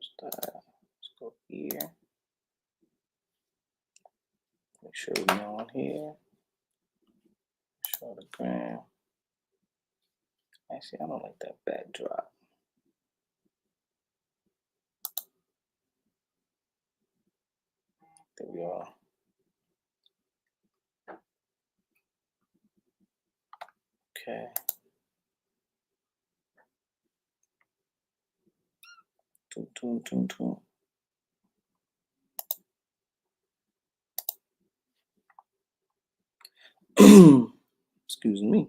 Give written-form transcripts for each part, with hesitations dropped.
Let's go here. Make sure we're on here. Show the gram. Actually, I don't like that backdrop. There we are. Okay. Toom. Excuse me.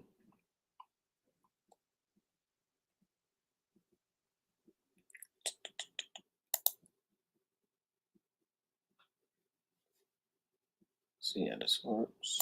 See how this works.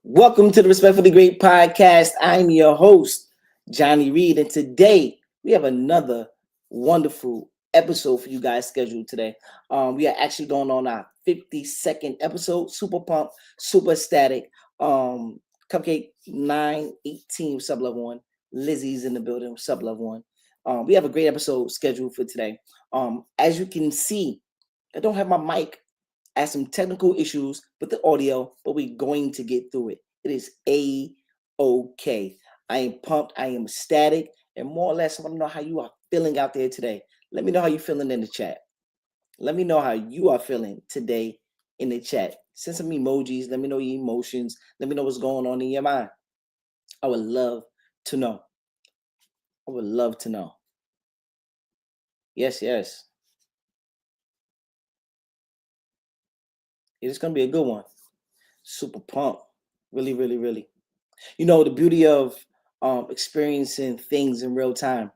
Welcome to the Respectfully Great podcast. I'm your host, Johnny Reed, and today we have another wonderful episode for you guys scheduled today. We are actually going on our 52nd episode. Super pumped, super ecstatic. Cupcake 918 sub level 1. Lizzie's in the building, sub level 1. We have a great episode scheduled for today. As you can see, I don't have my mic. I had some technical issues with the audio, but we're going to get through it. It is A-OK. I am pumped. I am ecstatic. And more or less, I want to know how you are feeling out there today. Let me know how you're feeling in the chat. Let me know how you are feeling today in the chat. Send some emojis. Let me know your emotions. Let me know what's going on in your mind. I would love to know. I would love to know. Yes. It's going to be a good one. Super pumped. Really. You know, the beauty of experiencing things in real time,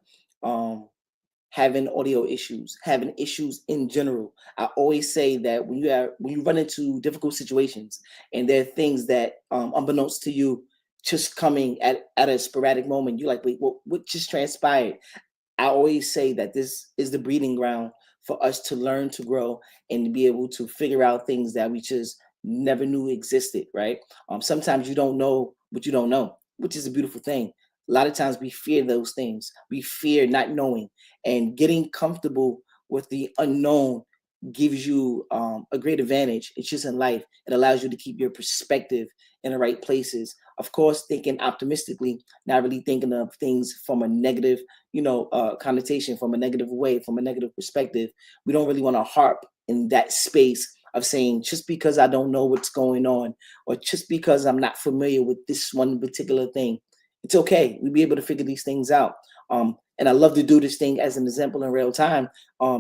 having audio issues, having issues in general. I always say that when you run into difficult situations and there are things that unbeknownst to you just coming at a sporadic moment, you're like, wait, what just transpired? I always say that this is the breeding ground for us to learn, to grow, and to be able to figure out things that we just never knew existed, right? Sometimes you don't know what you don't know, which is a beautiful thing. A lot of times we fear those things. We fear not knowing, and getting comfortable with the unknown gives you a great advantage. It's just in life. It allows you to keep your perspective in the right places. Of course, thinking optimistically, not really thinking of things from a negative, connotation, from a negative way, from a negative perspective. We don't really want to harp in that space of saying, just because I don't know what's going on, or just because I'm not familiar with this one particular thing, it's okay. We'll be able to figure these things out. And I love to do this thing as an example in real time.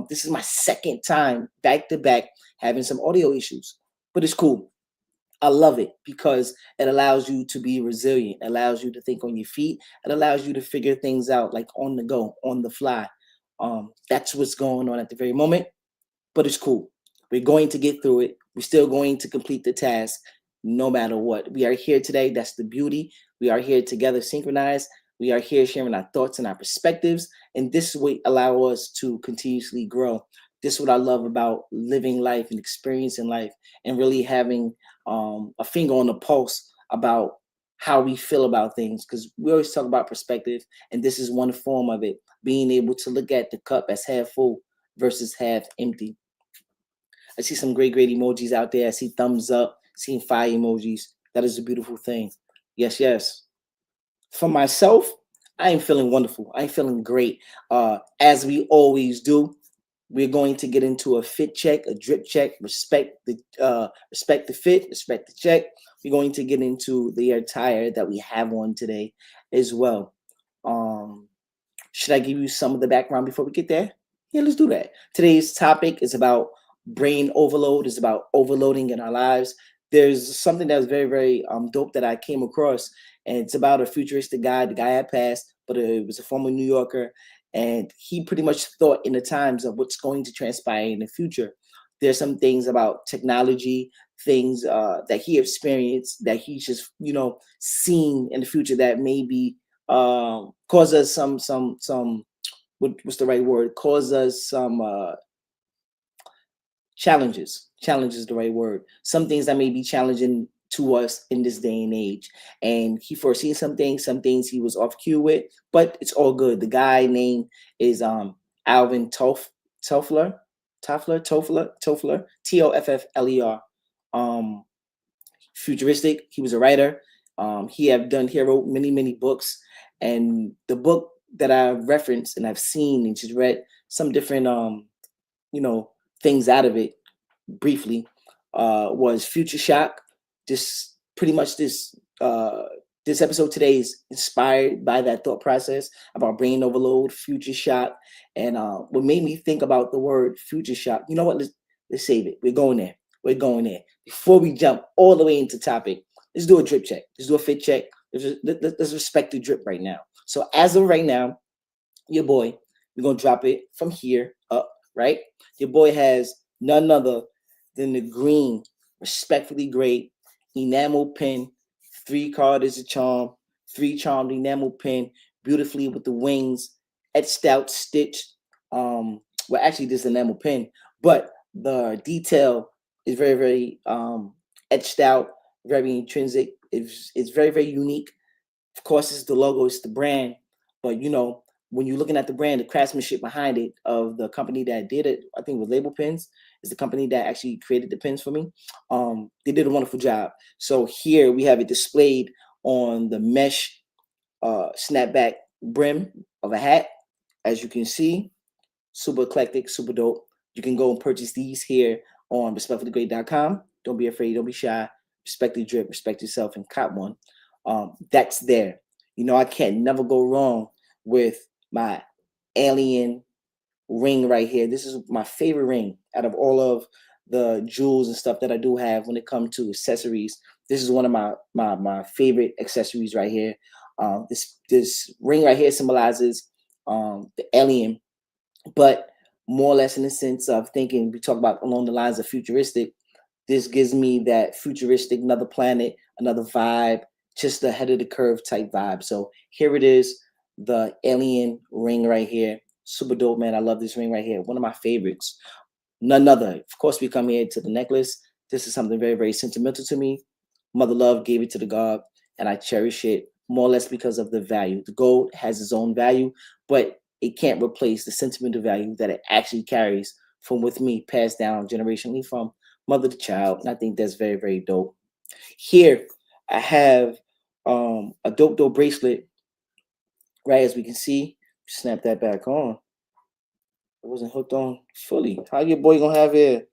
This is my second time back to back having some audio issues, but it's cool. I love it because it allows you to be resilient. It allows you to think on your feet. It allows you to figure things out like on the go, on the fly. That's what's going on at the very moment, but it's cool. We're going to get through it. We're still going to complete the task no matter what. We are here today. That's the beauty. We are here together, synchronized. We are here sharing our thoughts and our perspectives. And this will allow us to continuously grow. This is what I love about living life and experiencing life, and really having a finger on the pulse about how we feel about things. Because we always talk about perspective, and this is one form of it. Being able to look at the cup as half full versus half empty. I see some great emojis out there. I see thumbs up, seeing fire emojis. That is a beautiful thing. Yes. For myself, I am feeling wonderful. I'm feeling great. As we always do, we're going to get into a fit check, a drip check, respect the fit, respect the check. We're going to get into the attire that we have on today as well. Should I give you some of the background before we get there? Yeah, let's do that. Today's topic is about brain overload. It's about overloading in our lives. There's something that's very dope that I came across, and it's about a futuristic guy. The guy had passed, but it was a former New Yorker, and he pretty much thought in the times of what's going to transpire in the future. There's some things about technology, things that he experienced, that he's just seen in the future that maybe cause us some what's the right word? Cause us some challenges. Challenge is the right word. Some things that may be challenging to us in this day and age. And he foreseen some things he was off cue with, but it's all good. The guy name is Alvin Toffler, Toffler, Toffler. Um, Futuristic. He was a writer. He wrote many books, and the book that I referenced and I've seen and just read some different you know things out of it briefly was Future Shock. This pretty much this episode today is inspired by that thought process about brain overload, future shock, and what made me think about the word future shock. You know what? Let's save it. We're going there. We're going there. Before we jump all the way into topic, let's do a drip check. Let's do a fit check. Let's respect the drip right now. So as of right now, your boy, we're gonna drop it from here up, right? Your boy has none other than the green, respectfully great enamel pen. Three card is a charm, three charmed enamel pen, beautifully with the wings, etched out, stitched. Well, actually, this enamel pen, but the detail is very etched out, very intrinsic. It's very unique. Of course, it's the logo, it's the brand, but when you're looking at the brand, the craftsmanship behind it of the company that did it, I think it was Label Pens, is the company that actually created the pens for me. They did a wonderful job. So here we have it displayed on the mesh snapback brim of a hat. As you can see, super eclectic, super dope. You can go and purchase these here on respectfulthegreat.com. Don't be afraid, don't be shy. Respect the drip, respect yourself, and cop one. That's there. I can't never go wrong with my alien ring right here. This is my favorite ring out of all of the jewels and stuff that I do have when it comes to accessories. This is one of my favorite accessories right here. This ring right here symbolizes the alien, but more or less in the sense of thinking, we talk about along the lines of futuristic. This gives me that futuristic, another planet, another vibe, just the head of the curve type vibe. So here it is, the alien ring right here. Super dope, man. I love this ring right here. One of my favorites. None other. Of course, we come here to the necklace. This is something very sentimental to me. Mother Love gave it to the God, and I cherish it more or less because of the value. The gold has its own value, but it can't replace the sentimental value that it actually carries from with me, passed down generationally from mother to child. And I think that's very dope. Here, I have a dope bracelet, right? As we can see, snap that back on. It wasn't hooked on fully. How your boy gonna have it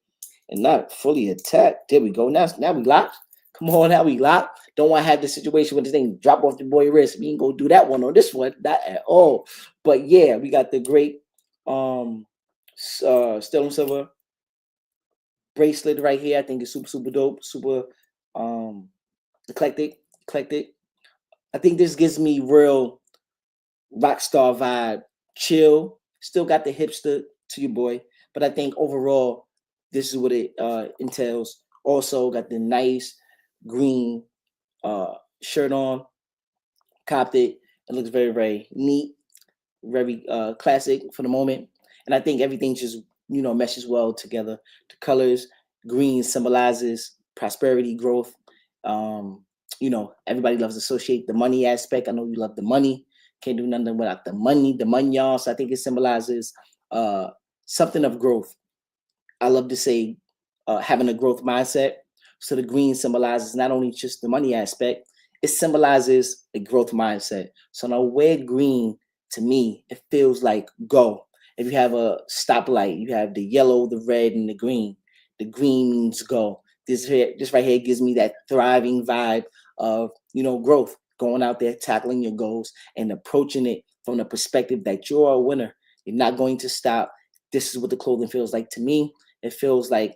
and not fully attacked? There we go. Now we locked. Come on, now we locked. Don't want to have the situation where this thing drop off the boy wrist. We ain't gonna do that one on this one, not at all. But yeah, we got the great sterling silver bracelet right here. I think it's super dope, super eclectic. I think this gives me real rock star vibe, chill. Still got the hipster to your boy, but I think overall this is what it entails. Also got the nice green shirt on, copped it. It looks very neat, very classic for the moment, and I think everything just meshes well together. The colors, green symbolizes prosperity, growth. Everybody loves to associate the money aspect. I know you love the money. Can't do nothing without the money, y'all. So I think it symbolizes something of growth. I love to say having a growth mindset. So the green symbolizes not only just the money aspect, it symbolizes a growth mindset. So now wear green, to me, it feels like go. If you have a stoplight, you have the yellow, the red, and the green. The green means go. This right here gives me that thriving vibe of growth, going out there, tackling your goals, and approaching it from the perspective that you're a winner. You're not going to stop. This is what the clothing feels like to me. It feels like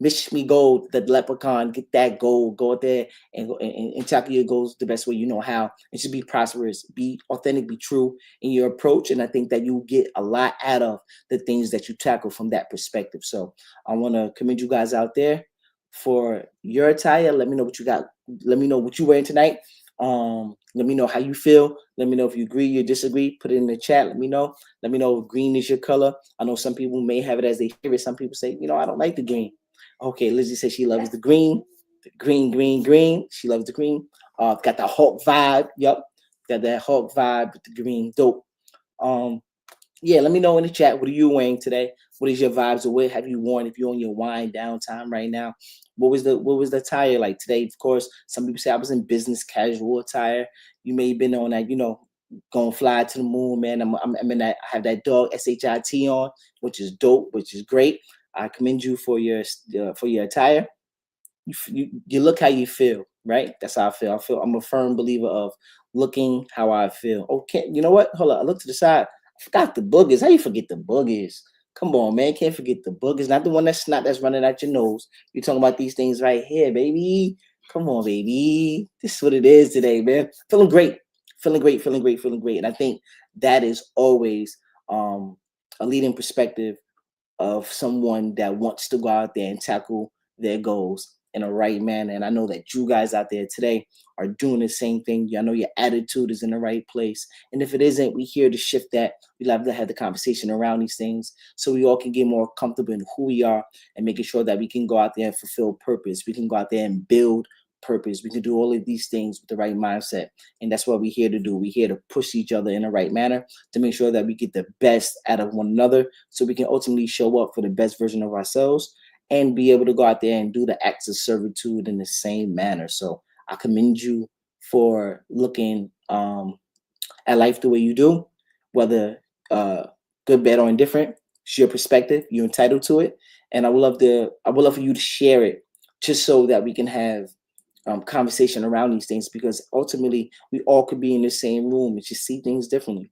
Miss Me Gold, the leprechaun, get that gold, go out there and tackle your goals the best way you know how. And just be prosperous, be authentic, be true in your approach. And I think that you get a lot out of the things that you tackle from that perspective. So I want to commend you guys out there for your attire. Let me know what you got. Let me know what you're wearing tonight. Let me know how you feel. Let me know if you agree or disagree. Put it in the chat. Let me know. Let me know if green is your color. I know some people may have it as their favorite. Some people say, I don't like the green. Okay, Lizzie says she loves the green. Green, green, green. She loves the green. Got the Hulk vibe. Yup. Got that Hulk vibe with the green. Dope. Um, yeah, let me know in the chat. What are you wearing today? What is your vibes, or what have you worn if you're on your wind down time right now? What was the attire like today? Of course, some people say I was in business casual attire. You may have been on that, going fly to the moon, man. I'm in that. I have that dog shit on, which is dope, which is great. I commend you for your attire. You look how you feel, right? That's how I feel. I'm a firm believer of looking how I feel. Okay, you know what? Hold on. I look to the side. I forgot the boogers. How you forget the boogers? Come on, man. Can't forget the boogers. Not the one that's snot that's running out your nose. You're talking about these things right here, baby. Come on, baby. This is what it is today, man. Feeling great. Feeling great, feeling great, feeling great. And I think that is always a leading perspective of someone that wants to go out there and tackle their goals in a right manner. And I know that you guys out there today are doing the same thing. I know your attitude is in the right place. And if it isn't, we here to shift that. We love to have the conversation around these things so we all can get more comfortable in who we are and making sure that we can go out there and fulfill purpose. We can go out there and build purpose. We can do all of these things with the right mindset. And that's what we're here to do. We're here to push each other in the right manner to make sure that we get the best out of one another so we can ultimately show up for the best version of ourselves and be able to go out there and do the acts of servitude in the same manner. So I commend you for looking at life the way you do, whether uh, good, bad, or indifferent. It's your perspective. You're entitled to it, and I would love for you to share it, just so that we can have conversation around these things. Because ultimately, we all could be in the same room and just see things differently.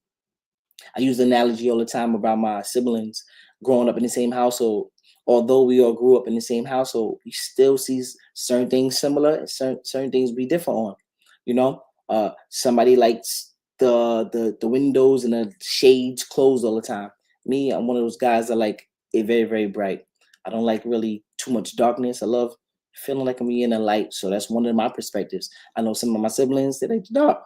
I use the analogy all the time about my siblings growing up in the same household. Although we all grew up in the same household, we still see certain things similar and certain things we differ on. You know, somebody likes the windows and the shades closed all the time. Me, I'm one of those guys that like it very, very bright. I don't like really too much darkness. I love feeling like I'm in the light. So that's one of my perspectives. I know some of my siblings that like dark,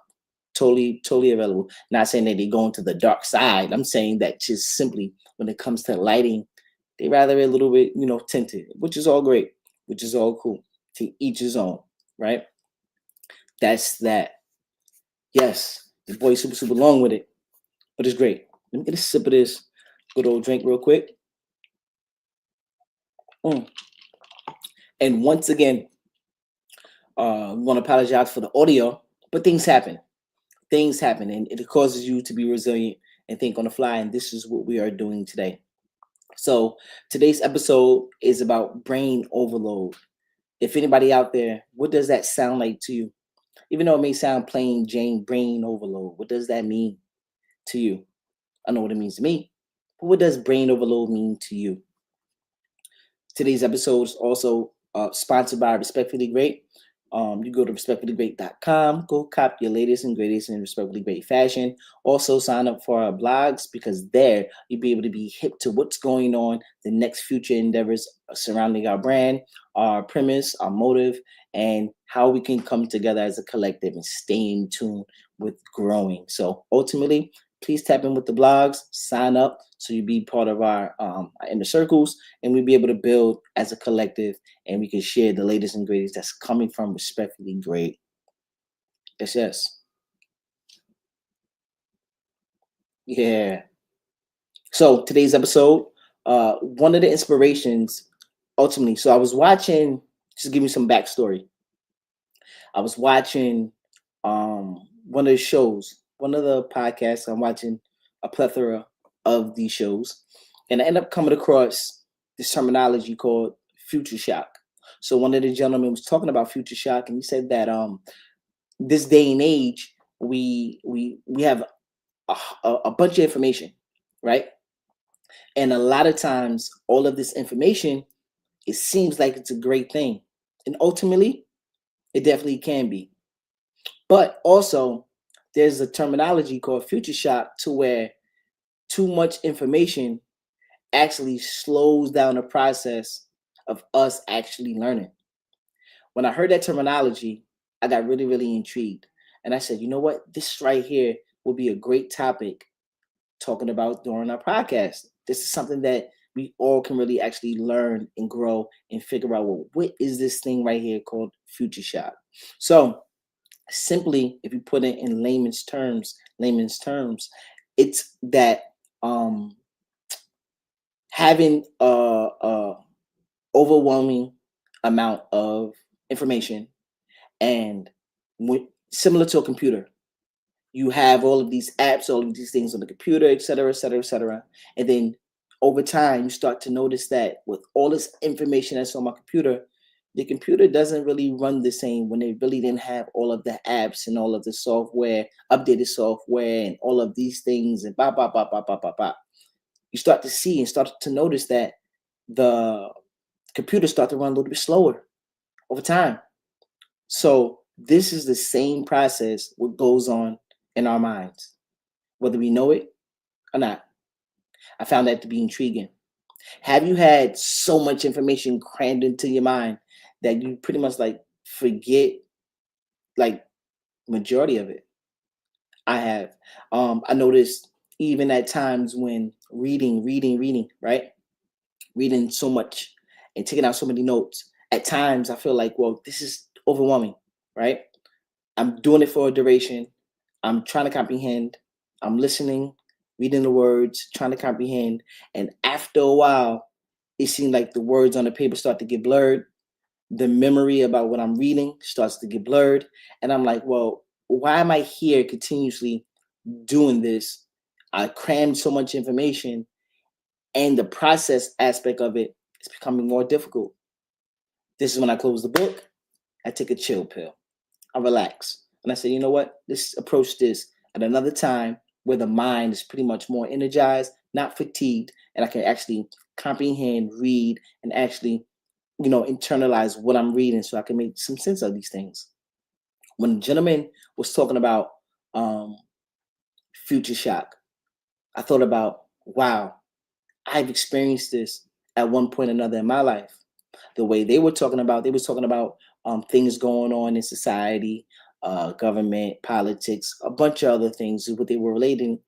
totally available. Not saying that they go into the dark side. I'm saying that just simply when it comes to lighting, they rather a little bit, tinted, which is all great, which is all cool. To each his own, right? That's that. Yes, the boy super super long with it, but it's great. Let me get a sip of this good old drink real quick. Mm. And once again, I want to apologize for the audio, but things happen. Things happen, and it causes you to be resilient and think on the fly. And this is what we are doing today. So today's episode is about brain overload. If anybody out there, what does that sound like to you? Even though it may sound plain Jane brain overload, what does that mean to you? I know what it means to me, but what does brain overload mean to you? Today's episode is also sponsored by Respectfully Great. You go to respectfullygreat.com, go cop your latest and greatest in Respectfully Great fashion. Also, sign up for our blogs because there you'll be able to be hip to what's going on, the next future endeavors surrounding our brand, our premise, our motive, and how we can come together as a collective and stay in tune with growing. So, ultimately, please tap in with the blogs, sign up so you be part of our inner circles, and we'll be able to build as a collective, and we can share the latest and greatest that's coming from Respectfully Great. Yes, yes. Yeah. So today's episode, one of the inspirations, ultimately. So I was watching. Just give me some backstory. I was watching one of the shows, one of the podcasts. I'm watching a plethora of these shows, and I end up coming across this terminology called future shock. So one of the gentlemen was talking about future shock, and he said that this day and age we have a bunch of information, right? And a lot of times, all of this information, it seems like it's a great thing, and ultimately, it definitely can be. But also, there's a terminology called future shock to where too much information actually slows down the process of us actually learning. When I heard that terminology, I got really, really intrigued. And I said, you know what? This right here will be a great topic talking about during our podcast. This is something that we all can really actually learn and grow and figure out, well, what is this thing right here called future shock? So simply, if you put it in layman's terms, it's that um having a overwhelming amount of information, and similar to a computer, you have all of these apps, all of these things on the computer, et cetera, et cetera, et cetera. And then over time, you start to notice that with all this information that's on my computer, the computer doesn't really run the same when they really didn't have all of the apps and all of the software, updated software, and all of these things, and blah, blah, blah, blah, blah, blah, blah. You start to see and start to notice that the computers start to run a little bit slower over time. So this is the same process what goes on in our minds, whether we know it or not. I found that to be intriguing. Have you had so much information crammed into your mind that you pretty much like forget like majority of it? I have. I noticed even at times when reading, right? Reading so much and taking out so many notes. At times I feel like, well, this is overwhelming, right? I'm doing it for a duration. I'm trying to comprehend. I'm listening, reading the words, trying to comprehend. And after a while, it seemed like the words on the paper start to get blurred. The memory about what I'm reading starts to get blurred. And I'm like, well, why am I here continuously doing this? I crammed so much information, and the process aspect of it is becoming more difficult. This is when I close the book, I take a chill pill. I relax. And I say, you know what? Let's approach this at another time where the mind is pretty much more energized, not fatigued, and I can actually comprehend, read, and actually, internalize what I'm reading so I can make some sense of these things. When the gentleman was talking about um, future shock, I thought about, wow, I've experienced this at one point or another in my life. The way they was talking about things going on in society, government, politics, a bunch of other things is what they were relating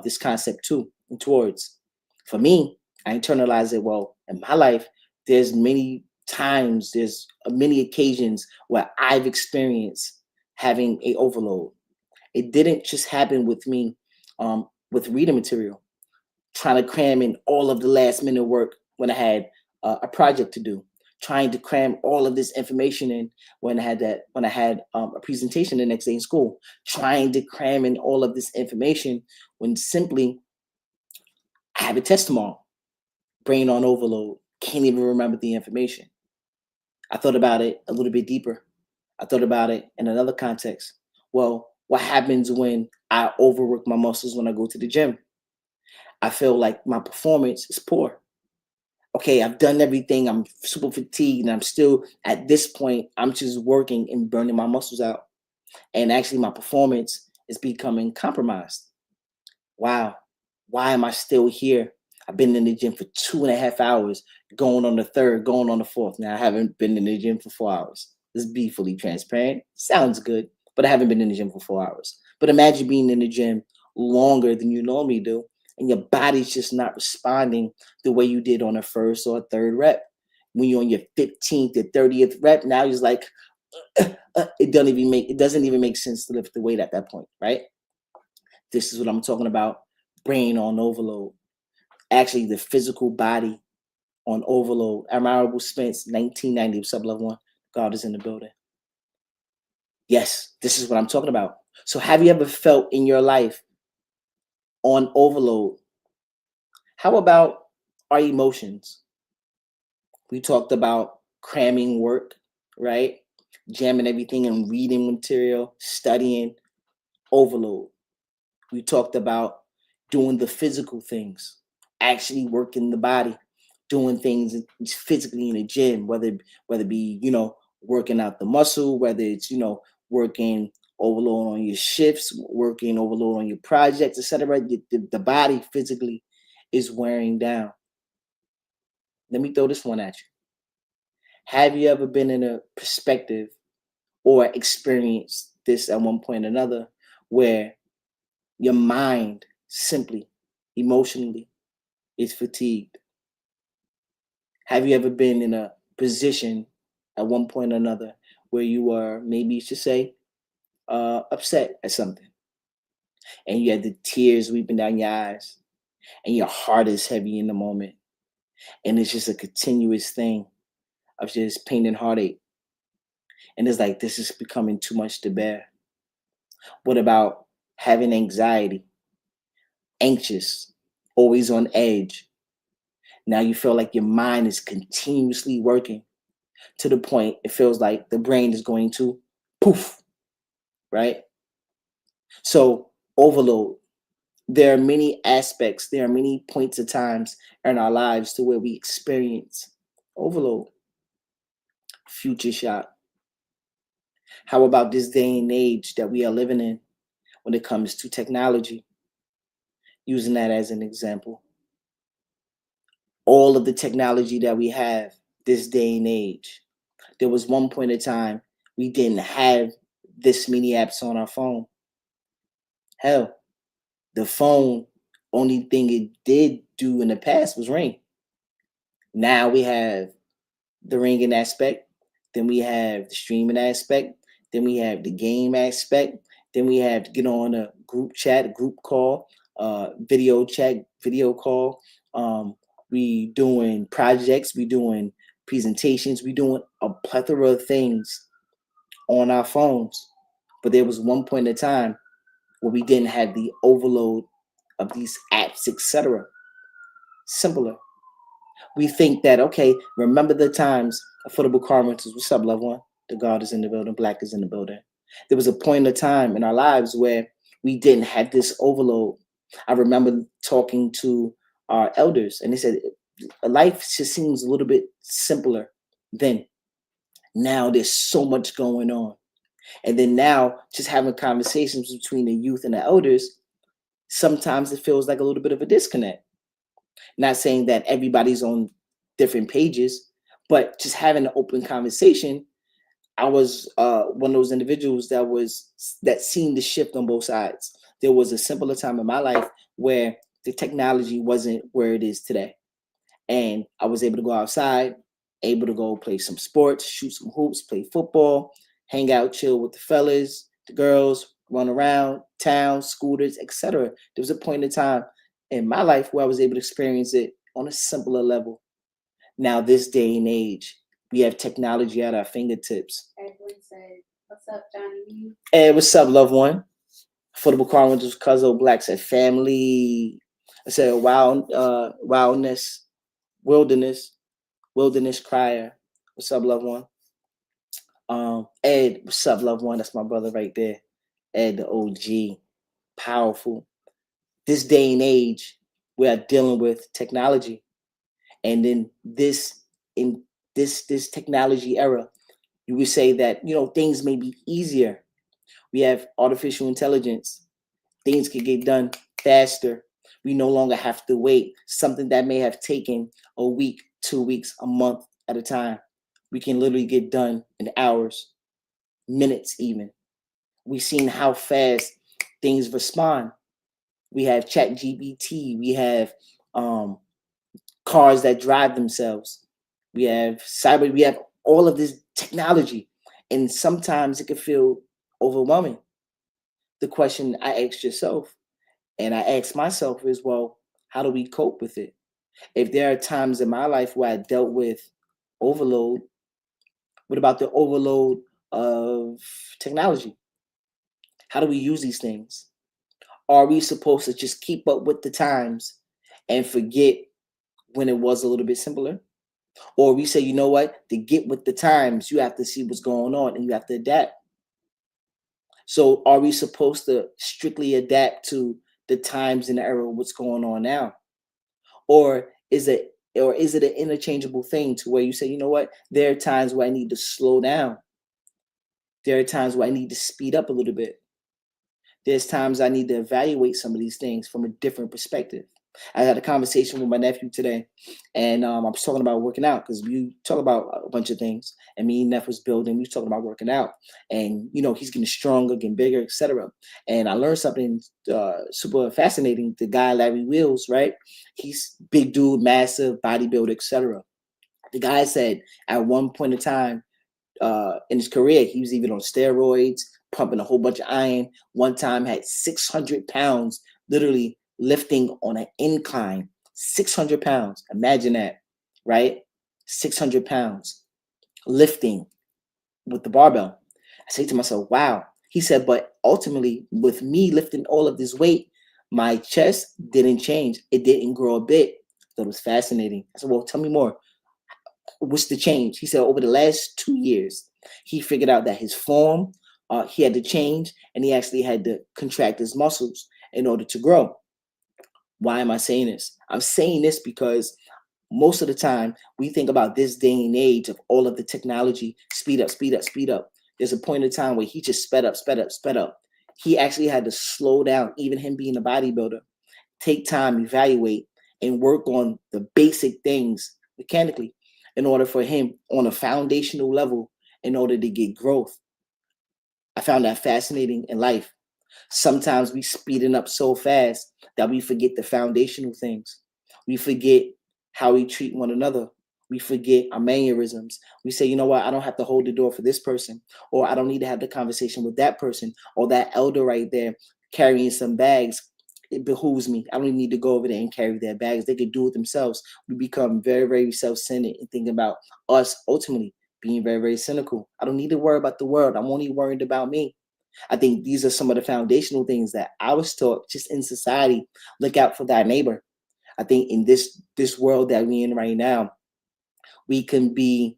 this concept to and towards. For me, I internalized it. Well, in my life, there's many times, there's many occasions where I've experienced having a overload. It didn't just happen with me with reading material, trying to cram in all of the last minute work when I had a project to do, trying to cram all of this information in when I had a presentation the next day in school, trying to cram in all of this information when simply I have a test tomorrow. Brain on overload, can't even remember the information. I thought about it a little bit deeper. I thought about it in another context. Well, what happens when I overwork my muscles when I go to the gym? I feel like my performance is poor. Okay, I've done everything. I'm super fatigued, and I'm still at this point. I'm just working and burning my muscles out, and actually, my performance is becoming compromised. Wow, why am I still here? I've been in the gym for 2.5 hours, going on the third, going on the fourth. Now I haven't been in the gym for 4 hours. Let's be fully transparent. Sounds good, but I haven't been in the gym for 4 hours. But imagine being in the gym longer than you normally do, and your body's just not responding the way you did on a first or a third rep. When you're on your 15th or 30th rep, now it's like it doesn't even make sense to lift the weight at that point, right? This is what I'm talking about. Brain on overload. Actually, the physical body on overload. Admirable Spence, 1990, sub level one. God is in the building. Yes, this is what I'm talking about. So, have you ever felt in your life on overload? How about our emotions? We talked about cramming work, right? Jamming everything and reading material, studying, overload. We talked about doing the physical things, actually working the body, doing things physically in the gym, whether it be working out the muscle, whether it's working overload on your shifts, working overload on your projects, etc. The body physically is wearing down. Let me throw this one at you. Have you ever been in a perspective or experienced this at one point or another where your mind simply, emotionally, is fatigued? Have you ever been in a position at one point or another where you were, maybe you should say, upset at something, and you had the tears weeping down your eyes, and your heart is heavy in the moment, and it's just a continuous thing of just pain and heartache, and it's like this is becoming too much to bear? What about having anxiety, anxious, always on edge? Now you feel like your mind is continuously working to the point it feels like the brain is going to poof, right? So, overload. There are many aspects, there are many points of times in our lives to where we experience overload. Future shock. How about this day and age that we are living in when it comes to technology? Using that as an example. All of the technology that we have this day and age. There was one point in time we didn't have this many apps on our phone. Hell, the phone, only thing it did do in the past was ring. Now we have the ringing aspect, then we have the streaming aspect, then we have the game aspect, then we have to get on a group chat, group call, video chat, video call. Um, we doing projects, we doing presentations, we doing a plethora of things on our phones. But there was one point in time where we didn't have the overload of these apps, etc. Simpler. We think that, okay, remember the times affordable car rentals. What's up, loved one? The God is in the building, Black is in the building. There was a point in time in our lives where we didn't have this overload. I remember talking to our elders, and they said life just seems a little bit simpler then. Now there's so much going on. And then now, just having conversations between the youth and the elders, sometimes it feels like a little bit of a disconnect. Not saying that everybody's on different pages, but just having an open conversation. I was one of those individuals that seen the shift on both sides. There was a simpler time in my life where the technology wasn't where it is today, and I was able to go outside, able to go play some sports, shoot some hoops, play football, hang out, chill with the fellas, the girls, run around town, scooters, etc. There was a point in time in my life where I was able to experience it on a simpler level. Now, this day and age, we have technology at our fingertips. Edwin said, "What's up, Johnny?" Hey, what's up, loved one? Affordable car rentals, Cuzzo Black said family. I said wildness, wilderness, wilderness crier. What's up, loved one? Ed, what's up, loved one? That's my brother right there. Ed, the OG, powerful. This day and age, we are dealing with technology, and in this technology era, you would say that things may be easier. We have artificial intelligence. Things can get done faster. We no longer have to wait. Something that may have taken a week, 2 weeks, a month at a time, we can literally get done in hours, minutes even. We've seen how fast things respond. We have Chat GBT. We have um, cars that drive themselves. We have cyber. We have all of this technology, and sometimes it can feel overwhelming. The question I asked yourself, and I asked myself, is, well, how do we cope with it? If there are times in my life where I dealt with overload, what about the overload of technology? How do we use these things? Are we supposed to just keep up with the times and forget when it was a little bit simpler? Or we say, you know what, to get with the times, you have to see what's going on and you have to adapt. So are we supposed to strictly adapt to the times and the era of what's going on now? Or is it an interchangeable thing to where you say, you know what, there are times where I need to slow down. There are times where I need to speed up a little bit. There's times I need to evaluate some of these things from a different perspective. I had a conversation with my nephew today, and I was talking about working out because we talk about a bunch of things. And me and Neff was building. We was talking about working out, and he's getting stronger, getting bigger, etc. And I learned something super fascinating. The guy Larry Wheels, right? He's big dude, massive bodybuilder, etc. The guy said at one point in time in his career, he was even on steroids, pumping a whole bunch of iron. One time had 600 pounds, literally lifting on an incline. 600 pounds. Imagine that, right? 600 pounds lifting with the barbell. I say to myself, wow. He said, but ultimately, with me lifting all of this weight, my chest didn't change. It didn't grow a bit. That was fascinating. I said, well, tell me more. What's the change? He said, over the last 2 years, he figured out that his form, he had to change, and he actually had to contract his muscles in order to grow. Why am I saying this? I'm saying this because most of the time we think about this day and age of all of the technology, speed up, speed up, speed up. There's a point in time where he just sped up, sped up, sped up. He actually had to slow down, even him being a bodybuilder, take time, evaluate, and work on the basic things mechanically in order for him on a foundational level in order to get growth. I found that fascinating in life. Sometimes we speeding up so fast that we forget the foundational things. We forget how we treat one another. We forget our mannerisms. We say, you know what, I don't have to hold the door for this person, or I don't need to have the conversation with that person, or that elder right there carrying some bags. It behooves me. I don't even need to go over there and carry their bags. They could do it themselves. We become very, very self-centered and think about us ultimately being very, very cynical. I don't need to worry about the world. I'm only worried about me. I think these are some of the foundational things that I was taught just in society. Look out for thy neighbor. I think in this world that we're in right now, we can be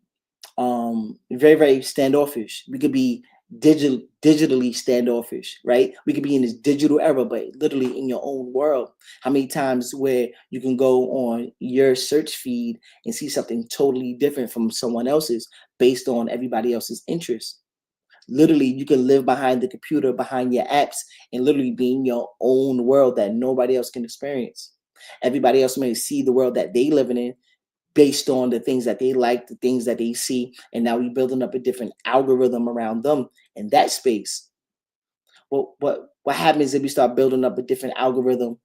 very, very standoffish. We could be digitally standoffish, right? We could be in this digital era, but literally in your own world. How many times where you can go on your search feed and see something totally different from someone else's based on everybody else's interests? Literally, you can live behind the computer, behind your apps, and literally be in your own world that nobody else can experience. Everybody else may see the world that they living in based on the things that they like, the things that they see, and now we're building up a different algorithm around them in that space. Well, what happens if we start building up a different algorithm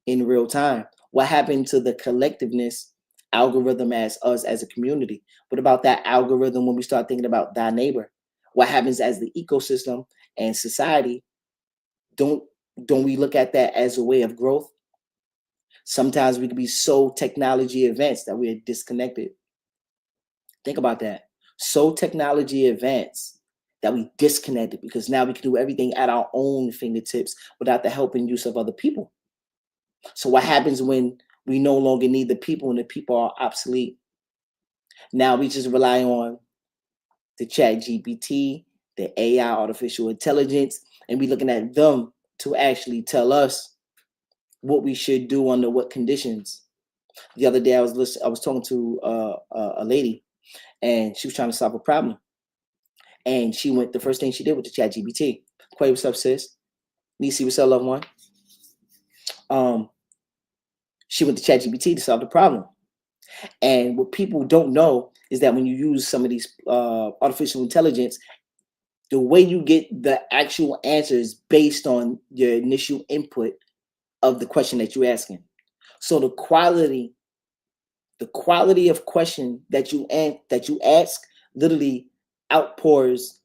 in real time? What happened to the collectiveness algorithm as us as a community? What about that algorithm when we start thinking about thy neighbor? What happens as the ecosystem and society? Don't don't we look at that as a way of growth? Sometimes we can be so technology advanced that we're disconnected. Think about that. So technology advanced that we disconnected because now we can do everything at our own fingertips without the help and use of other people. So what happens when we no longer need the people and the people are obsolete? Now we just rely on the chat GPT, the AI, artificial intelligence, and we looking at them to actually tell us what we should do under what conditions. The other day I was talking to a lady, and she was trying to solve a problem. And she went, the first thing she did with the chat GPT. Quay, what's up, sis? Nisi, what's up, loved one? Um, she went to chat GPT to solve the problem. And what people don't know is that when you use some of these artificial intelligence, the way you get the actual answers based on your initial input of the question that you're asking. So the quality of question that you ask literally outpours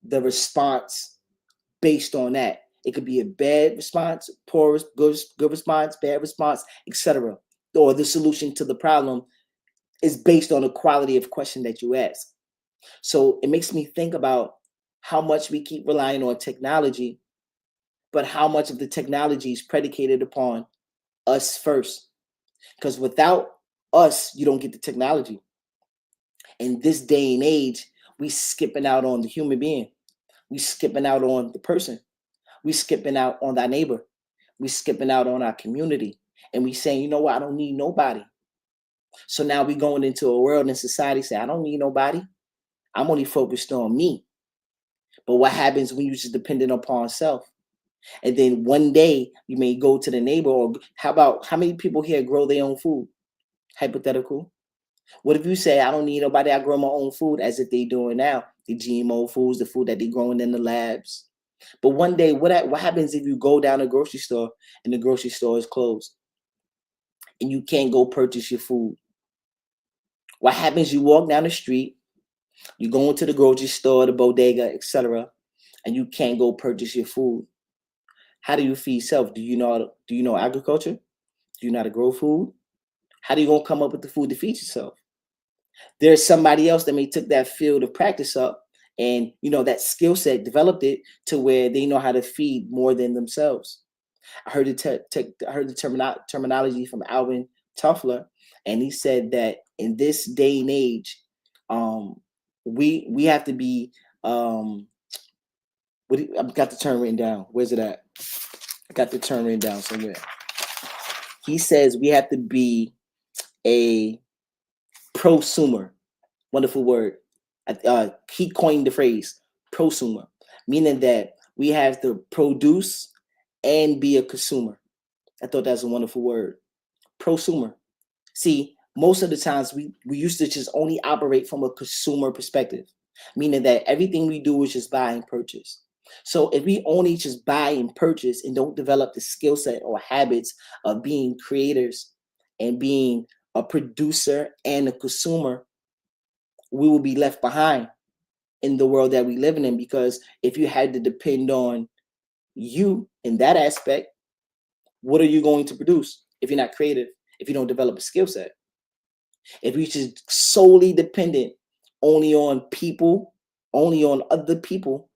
the response based on that. It could be a bad response, poor, good response, bad response, etc. Or the solution to the problem is based on the quality of question that you ask. So it makes me think about how much we keep relying on technology, but how much of the technology is predicated upon us first. Because without us, you don't get the technology. In this day and age, we skipping out on the human being. We skipping out on the person. We skipping out on our neighbor. We skipping out on our community. And we saying, you know what, I don't need nobody. So now we going into a world and society say, I don't need nobody. I'm only focused on me. But what happens when you just dependent upon self? And then one day you may go to the neighbor, or how many people here grow their own food? Hypothetical. What if you say, I don't need nobody, I grow my own food, as if they doing now, the GMO foods, the food that they growing in the labs. But one day, what happens if you go down a grocery store and the grocery store is closed and you can't go purchase your food? What happens? You walk down the street, you go into the grocery store, the bodega, etc., and you can't go purchase your food. How do you feed self? Do you know agriculture? Do you know how to grow food? How do you gonna come up with the food to feed yourself? There's somebody else that may took that field of practice up and that skill set, developed it to where they know how to feed more than themselves. I heard the terminology from Alvin Toffler, and he said that in this day and age, um, we have to be I've got the term written down. Where's it at? I got the term written down somewhere. He says we have to be a prosumer. Wonderful word. He coined the phrase prosumer, meaning that we have to produce and be a consumer. I thought that's a wonderful word. Prosumer. See, most of the times we used to just only operate from a consumer perspective, meaning that everything we do is just buy and purchase. So if we only just buy and purchase and don't develop the skill set or habits of being creators and being a producer and a consumer, we will be left behind in the world that we live in. Because if you had to depend on you in that aspect, what are you going to produce if you're not creative, if you don't develop a skill set? If you're just solely dependent only on people, only on other people,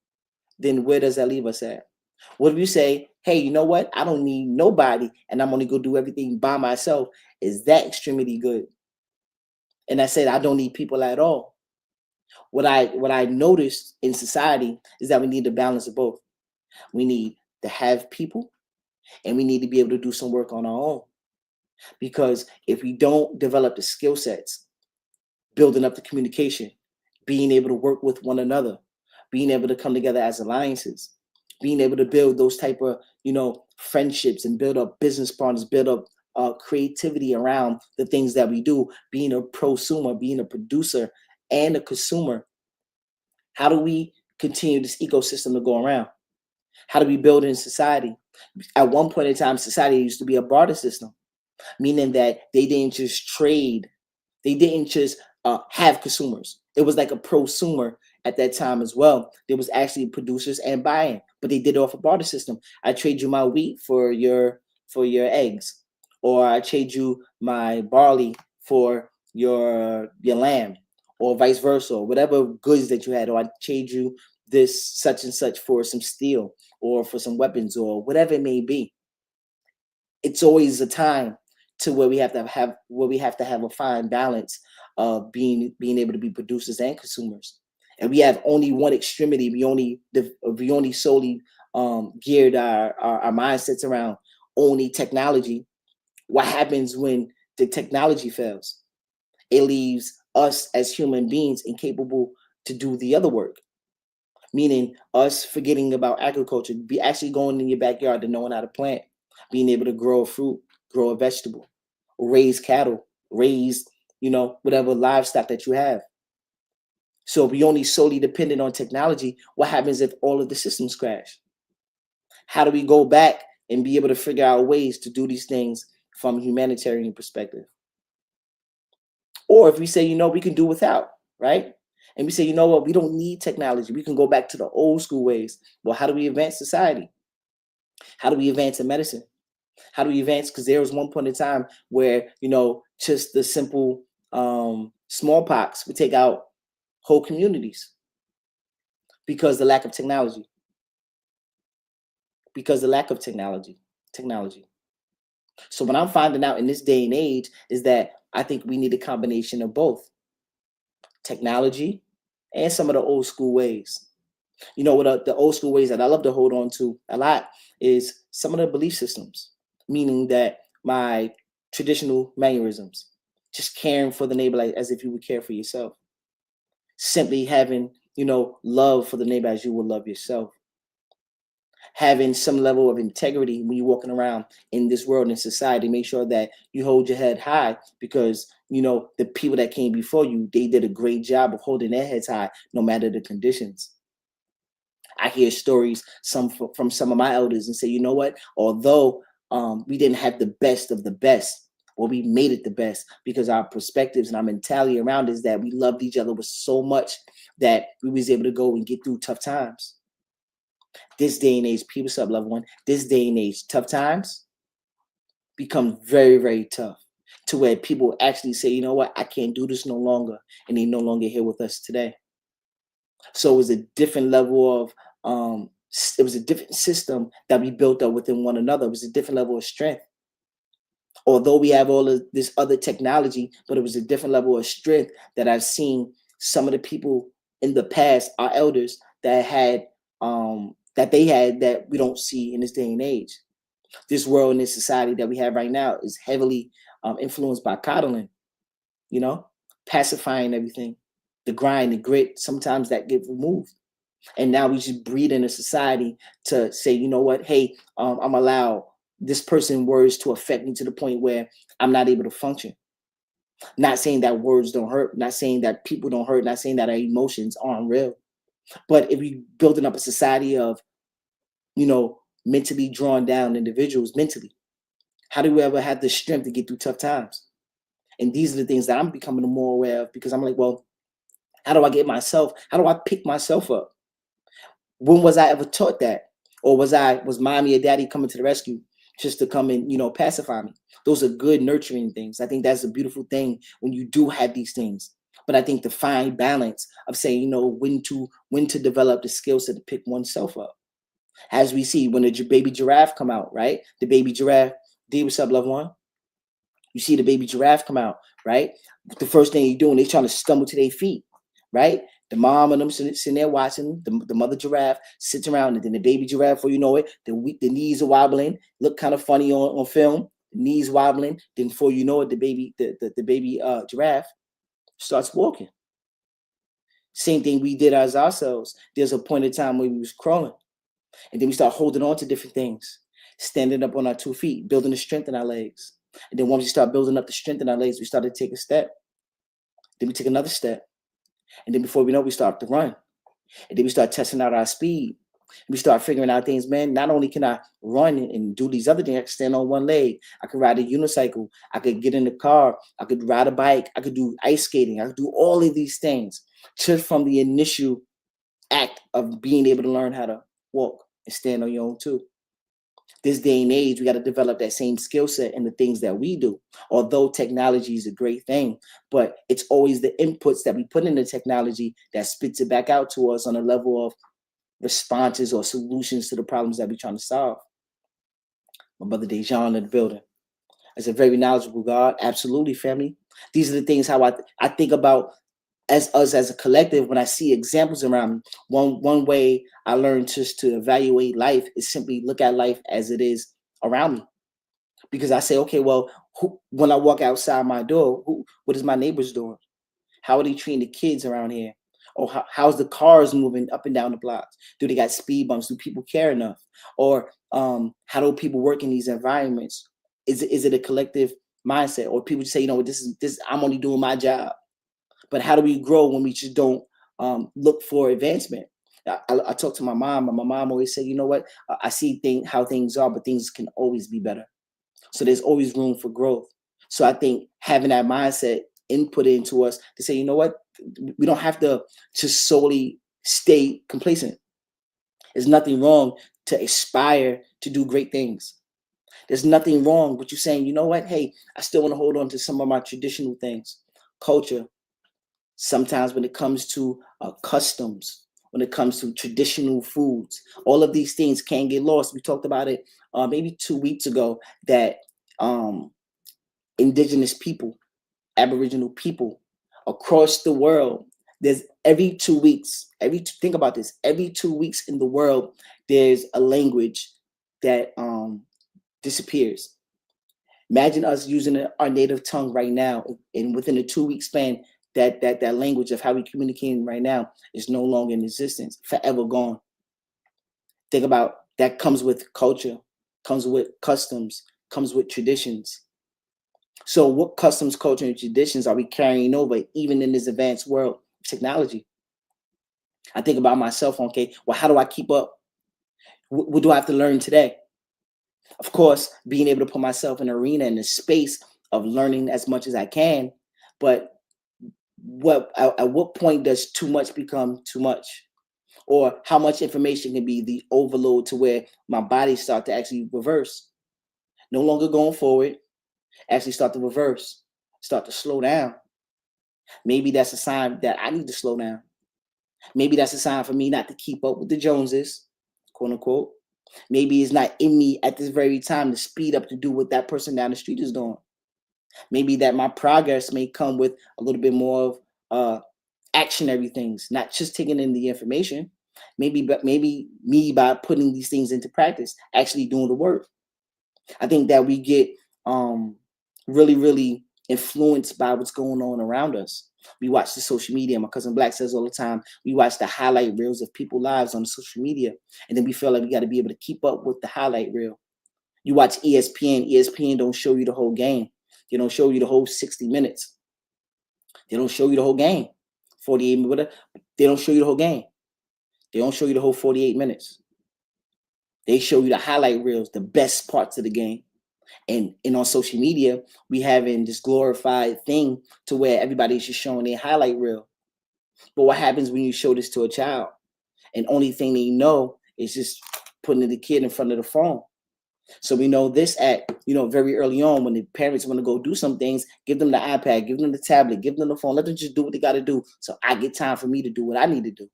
then where does that leave us at? What if you say, hey, you know what? I don't need nobody and I'm only going to do everything by myself? Is that extremely good? And I said, I don't need people at all. What I noticed in society is that we need the balance of both. We need to have people and we need to be able to do some work on our own. Because if we don't develop the skill sets, building up the communication, being able to work with one another, being able to come together as alliances, being able to build those type of friendships and build up business partners, build up creativity around the things that we do, being a prosumer, being a producer and a consumer. How do we continue this ecosystem to go around? How do we build in society? At one point in time, society used to be a barter system, meaning that they didn't just trade, they didn't just have consumers. It was like a prosumer at that time as well. There was actually producers and buying, but they did it off a barter system. I trade you my wheat for your eggs, or I trade you my barley for your lamb, or vice versa, or whatever goods that you had, or I trade you this such and such for some steel or for some weapons or whatever it may be. It's always a time to where we have to have a fine balance of being able to be producers and consumers. And we have only one extremity. We only solely geared our mindsets around only technology. What happens when the technology fails? It leaves us as human beings incapable to do the other work, meaning us forgetting about agriculture, be actually going in your backyard and knowing how to plant, being able to grow a fruit, grow a vegetable, raise cattle, raise, whatever livestock that you have. So if we only solely dependent on technology, what happens if all of the systems crash? How do we go back and be able to figure out ways to do these things from a humanitarian perspective? Or if we say, we can do without, right? And we say, you know what, we don't need technology. We can go back to the old school ways. Well, how do we advance society? How do we advance in medicine? How do we advance? Because there was one point in time where, just the simple smallpox would take out whole communities because the lack of technology. Because the lack of technology. So what I'm finding out in this day and age is that I think we need a combination of both technology and some of the old school ways. What the old school ways that I love to hold on to a lot is some of the belief systems, meaning that my traditional mannerisms, just caring for the neighbor like as if you would care for yourself, simply having, love for the neighbor as you would love yourself, having some level of integrity when you're walking around in this world and society. Make sure that you hold your head high because the people that came before you, they did a great job of holding their heads high no matter the conditions. I hear stories from some of my elders and say, you know what, although we didn't have the best of the best, or we made it the best because our perspectives and our mentality around is that we loved each other with so much that we was able to go and get through tough times. This day and age, people, what's up, loved one? This day and age, tough times become very, very tough to where people actually say, you know what, I can't do this no longer, and they no longer here with us today. So it was a different level of it was a different system that we built up within one another. It was a different level of strength. Although we have all of this other technology, but it was a different level of strength that I've seen some of the people in the past, our elders, that they had that we don't see in this day and age. This world and this society that we have right now is heavily influenced by coddling, you know, pacifying everything, the grind, the grit. Sometimes that get removed, and now we just breed in a society to say, you know what, hey, I'm allow this person words to affect me to the point where I'm not able to function. Not saying that words don't hurt, not saying that people don't hurt, not saying that our emotions aren't real. But if we building up a society of, mentally drawn down individuals mentally, how do we ever have the strength to get through tough times? And these are the things that I'm becoming more aware of because I'm like, well, how do I pick myself up? When was I ever taught that? Or was mommy or daddy coming to the rescue just to come and, pacify me? Those are good nurturing things. I think that's a beautiful thing when you do have these things. But I think the fine balance of saying, when to develop the skill set to pick oneself up. As we see when the baby giraffe come out, right? The baby giraffe, D, what's up, loved one? You see the baby giraffe come out, right? The first thing you're doing, they trying to stumble to their feet, right? The mom and them sitting there watching. The mother giraffe sits around, and then the baby giraffe, before you know it, the knees are wobbling. Look kind of funny on film. The knees wobbling. Then before you know it, the baby giraffe starts walking. Same thing we did as ourselves. There's a point in time where we was crawling, and then we start holding on to different things, standing up on our 2 feet, building the strength in our legs. And then once we start building up the strength in our legs, we started to take a step. Then we take another step. And then before we know it, we start to run. And then we start testing out our speed. We start figuring out things, man. Not only can I run and do these other things, I can stand on one leg. I could ride a unicycle. I could get in the car. I could ride a bike. I could do ice skating. I could do all of these things just from the initial act of being able to learn how to walk and stand on your own too. This day and age, we got to develop that same skill set in the things that we do. Although technology is a great thing, but it's always the inputs that we put in the technology that spits it back out to us on a level of responses or solutions to the problems that we're trying to solve. My brother Dejan in the building. As a very knowledgeable God, absolutely, family. These are the things how I think about as us as a collective when I see examples around me. One way I learned just to evaluate life is simply look at life as it is around me. Because I say, okay, well, when I walk outside my door, what is my neighbor's doing? How are they treating the kids around here? Or how's the cars moving up and down the blocks? Do they got speed bumps? Do people care enough? Or how do people work in these environments? Is it a collective mindset? Or people just say, this I'm only doing my job. But how do we grow when we just don't look for advancement? I talk to my mom, and my mom always say, you know what? I see how things are, but things can always be better. So there's always room for growth. So I think having that mindset input into us to say, you know what? We don't have to just solely stay complacent. There's nothing wrong to aspire to do great things. There's nothing wrong with you saying, you know what? Hey, I still want to hold on to some of my traditional things, culture. Sometimes when it comes to customs, when it comes to traditional foods, all of these things can get lost. We talked about it maybe 2 weeks ago that indigenous people, Aboriginal people across the world, there's every 2 weeks, think about this, every 2 weeks in the world, there's a language that disappears. Imagine us using our native tongue right now, and within a 2 week span, that language of how we communicate right now is no longer in existence, forever gone. Think about that comes with culture, comes with customs, comes with traditions. So what customs, culture, and traditions are we carrying over even in this advanced world of technology? I think about myself, okay, well, how do I keep up? What do I have to learn today? Of course, being able to put myself in an arena in a space of learning as much as I can. But at what point does too much become too much? Or how much information can be the overload to where my body start to actually reverse? No longer going forward, actually start to reverse, start to slow down. Maybe that's a sign that I need to slow down. Maybe that's a sign for me not to keep up with the Joneses, quote unquote. Maybe it's not in me at this very time to speed up to do what that person down the street is doing. Maybe that my progress may come with a little bit more of actionary things, not just taking in the information. Maybe me by putting these things into practice, actually doing the work. I think that we get really, really influenced by what's going on around us. We watch the social media. My cousin Black says all the time, we watch the highlight reels of people's lives on social media. And then we feel like we got to be able to keep up with the highlight reel. You watch ESPN. ESPN don't show you the whole game. They don't show you the whole 60 minutes. They don't show you the whole game. 48 minutes. They don't show you the whole game. They don't show you the whole 48 minutes. They show you the highlight reels, the best parts of the game. And on social media, we having this glorified thing to where everybody's just showing their highlight reel. But what happens when you show this to a child? And only thing they know is just putting the kid in front of the phone. So we know this at, very early on when the parents want to go do some things, give them the iPad, give them the tablet, give them the phone, let them just do what they got to do. So I get time for me to do what I need to do.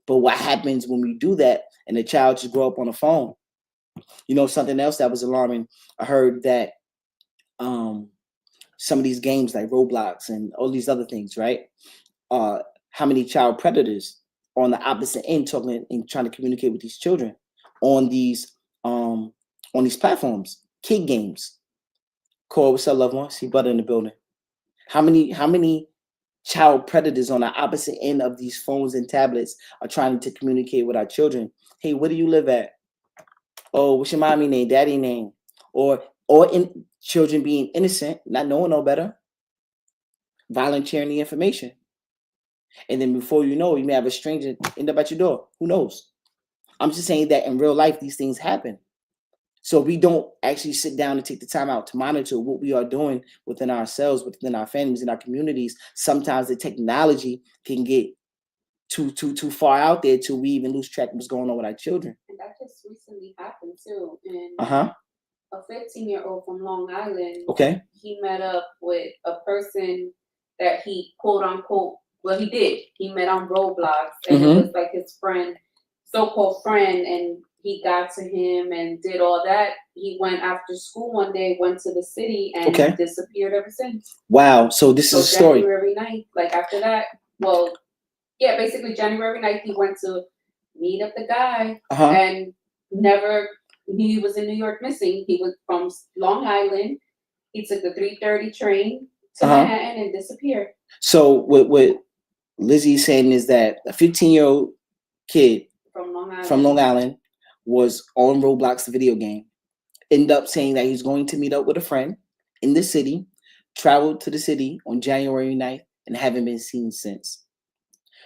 But what happens when we do that and the child just grow up on a phone? Something else that was alarming. I heard that some of these games like Roblox and all these other things, right? How many child predators are on the opposite end talking and trying to communicate with these children on these platforms, kid games. Call, what's up, loved one? See Butter in the building. How many child predators on the opposite end of these phones and tablets are trying to communicate with our children? Hey, where do you live at? Oh, what's your mommy name, daddy name? Or in children being innocent, not knowing no better, volunteering the information. And then before you know, you may have a stranger end up at your door. Who knows? I'm just saying that in real life, these things happen. So we don't actually sit down and take the time out to monitor what we are doing within ourselves, within our families, in our communities. Sometimes the technology can get too far out there till we even lose track of what's going on with our children. And that just recently happened too. And a 15-year-old from Long Island, Okay. he met up with a person that he quote unquote, well, he did. He met on Roblox, and it was like his friend, so-called friend, and he got to him and did all that. He went after school one day, went to the city, and disappeared ever since. Wow. So this is a story. January 9th, like after that, well, yeah, basically January 9th, he went to meet up the guy and never, he was in New York missing. He was from Long Island. He took the 3:30 train to Manhattan and disappeared. So what Lizzie's saying is that a 15-year-old kid from Long Island was on Roblox, the video game, ended up saying that he's going to meet up with a friend in the city, traveled to the city on January 9th, and haven't been seen since.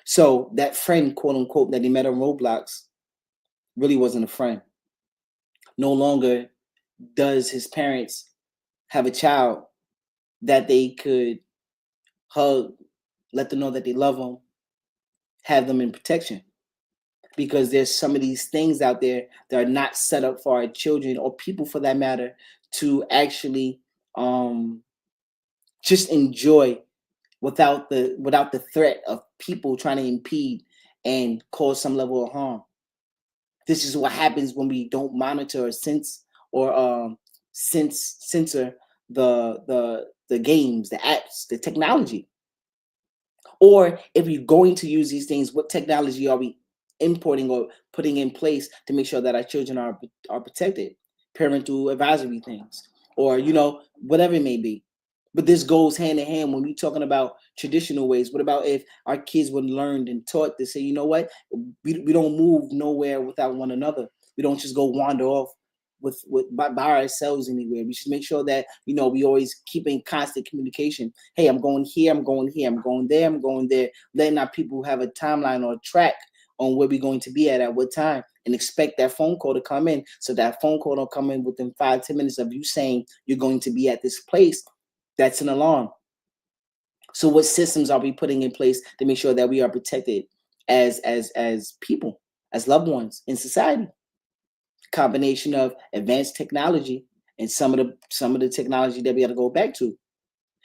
So that friend, quote unquote, that he met on Roblox really wasn't a friend. No longer does his parents have a child that they could hug, let them know that they love them, have them in protection. Because there's some of these things out there that are not set up for our children or people for that matter to actually just enjoy without the threat of people trying to impede and cause some level of harm. This is what happens when we don't monitor or censor the games, the apps, the technology. Or if we're going to use these things, what technology are we importing or putting in place to make sure that our children are protected? Parental advisory things, or whatever it may be. But this goes hand in hand when we're talking about traditional ways. What about if our kids were learned and taught to say, you know what, we don't move nowhere without one another. We don't just go wander off by ourselves anywhere. We should make sure that we always keep in constant communication. Hey, I'm going here, I'm going here, I'm going there, I'm going there. Letting our people have a timeline or a track on where we're going to be at what time, and expect that phone call to come in. So that phone call don't come in within 5-10 minutes of you saying you're going to be at this place. That's an alarm. So what systems are we putting in place to make sure that we are protected as people, as loved ones in society? Combination of advanced technology and some of the technology that we got to go back to.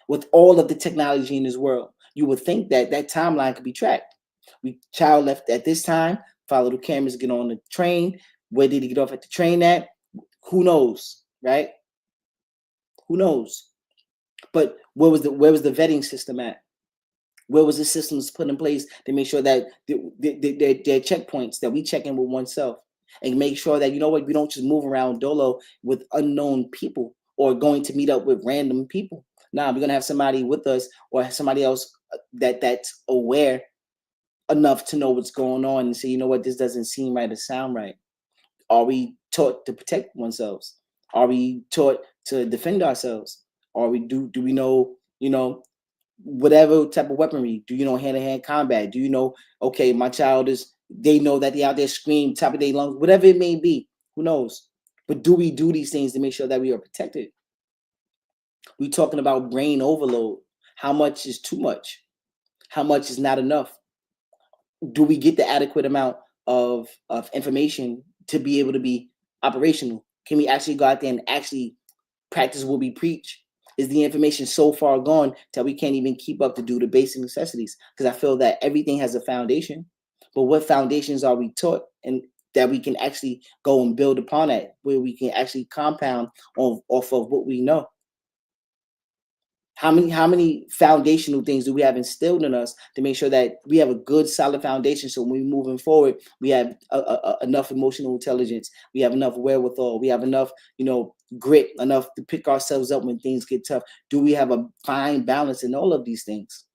With all of the technology in this world, you would think that that timeline could be tracked. Child left at this time, follow the cameras, get on the train. Where did he get off at the train at? Who knows, right? Who knows? But where was the vetting system at? Where was the systems put in place to make sure that there are checkpoints that we check in with oneself and make sure that, you know what, we don't just move around dolo with unknown people or going to meet up with random people. Nah, we're gonna have somebody with us or somebody else that's aware enough to know what's going on and say, you know what, this doesn't seem right or sound right. Are we taught to protect ourselves? Are we taught to defend ourselves? Are we do we know, whatever type of weaponry? Do you know hand-to-hand combat? Do you know, okay, my child they know that they out there scream top of their lungs, whatever it may be, who knows? But do we do these things to make sure that we are protected? We talking about brain overload. How much is too much? How much is not enough? Do we get the adequate amount of information to be able to be operational? Can we actually go out there and actually practice what we preach? Is the information so far gone that we can't even keep up to do the basic necessities? Because I feel that everything has a foundation, but what foundations are we taught and that we can actually go and build upon that, where we can actually compound off of what we know? How many foundational things do we have instilled in us to make sure that we have a good solid foundation, so when we're moving forward, we have enough emotional intelligence, we have enough wherewithal, we have enough, grit, enough to pick ourselves up when things get tough? Do we have a fine balance in all of these things?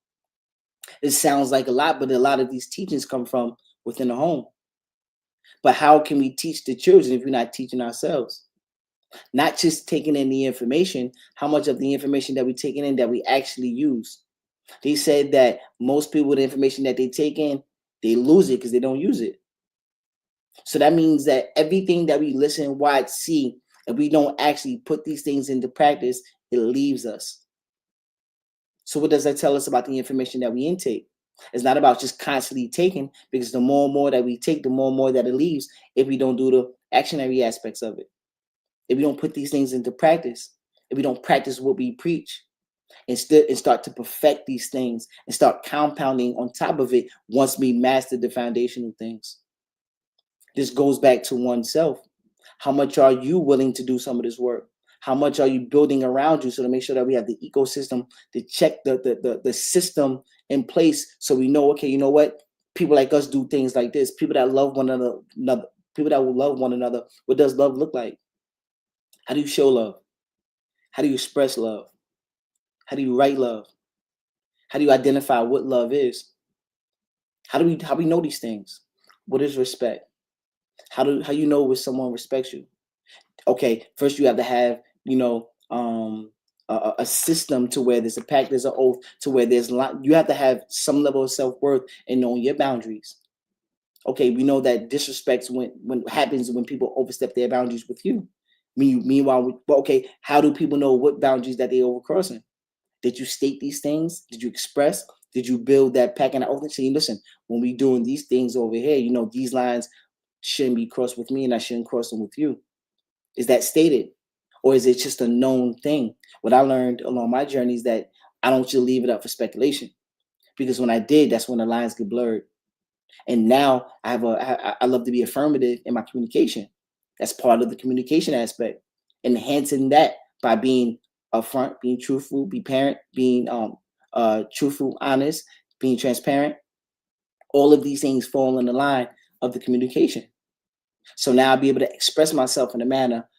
It sounds like a lot, but a lot of these teachings come from within the home. But how can we teach the children if we're not teaching ourselves? Not just taking in the information, how much of the information that we're taking in that we actually use? They said that most people, the information that they take in, they lose it because they don't use it. So that means that everything that we listen, watch, see, if we don't actually put these things into practice, it leaves us. So what does that tell us about the information that we intake? It's not about just constantly taking, because the more and more that we take, the more and more that it leaves if we don't do the actionary aspects of it. If we don't put these things into practice, if we don't practice what we preach, and start to perfect these things and start compounding on top of it once we master the foundational things. This goes back to oneself. How much are you willing to do some of this work? How much are you building around you, so to make sure that we have the ecosystem to check the system in place, so we know, okay, you know what? People like us do things like this. People that love one another, people that will love one another. What does love look like? How do you show love? How do you express love? How do you write love? How do you identify what love is? How we know these things? What is respect? How you know when someone respects you? Okay, first you have to have, a system to where there's a pact, there's an oath, to where you have to have some level of self-worth and knowing your boundaries. Okay, we know that disrespect when happens when people overstep their boundaries with you. Meanwhile, but okay, how do people know what boundaries that they overcrossing? Did you state these things? Did you express? Did you build that pack and oath and say, listen, when we doing these things over here, these lines shouldn't be crossed with me and I shouldn't cross them with you? Is that stated? Or is it just a known thing? What I learned along my journey is that I don't just leave it up for speculation, because when I did, that's when the lines get blurred. And now I love to be affirmative in my communication. That's part of the communication aspect. Enhancing that by being upfront, being truthful, be parent, being truthful, honest, being transparent. All of these things fall in the line of the communication. So now I'll be able to express myself in a manner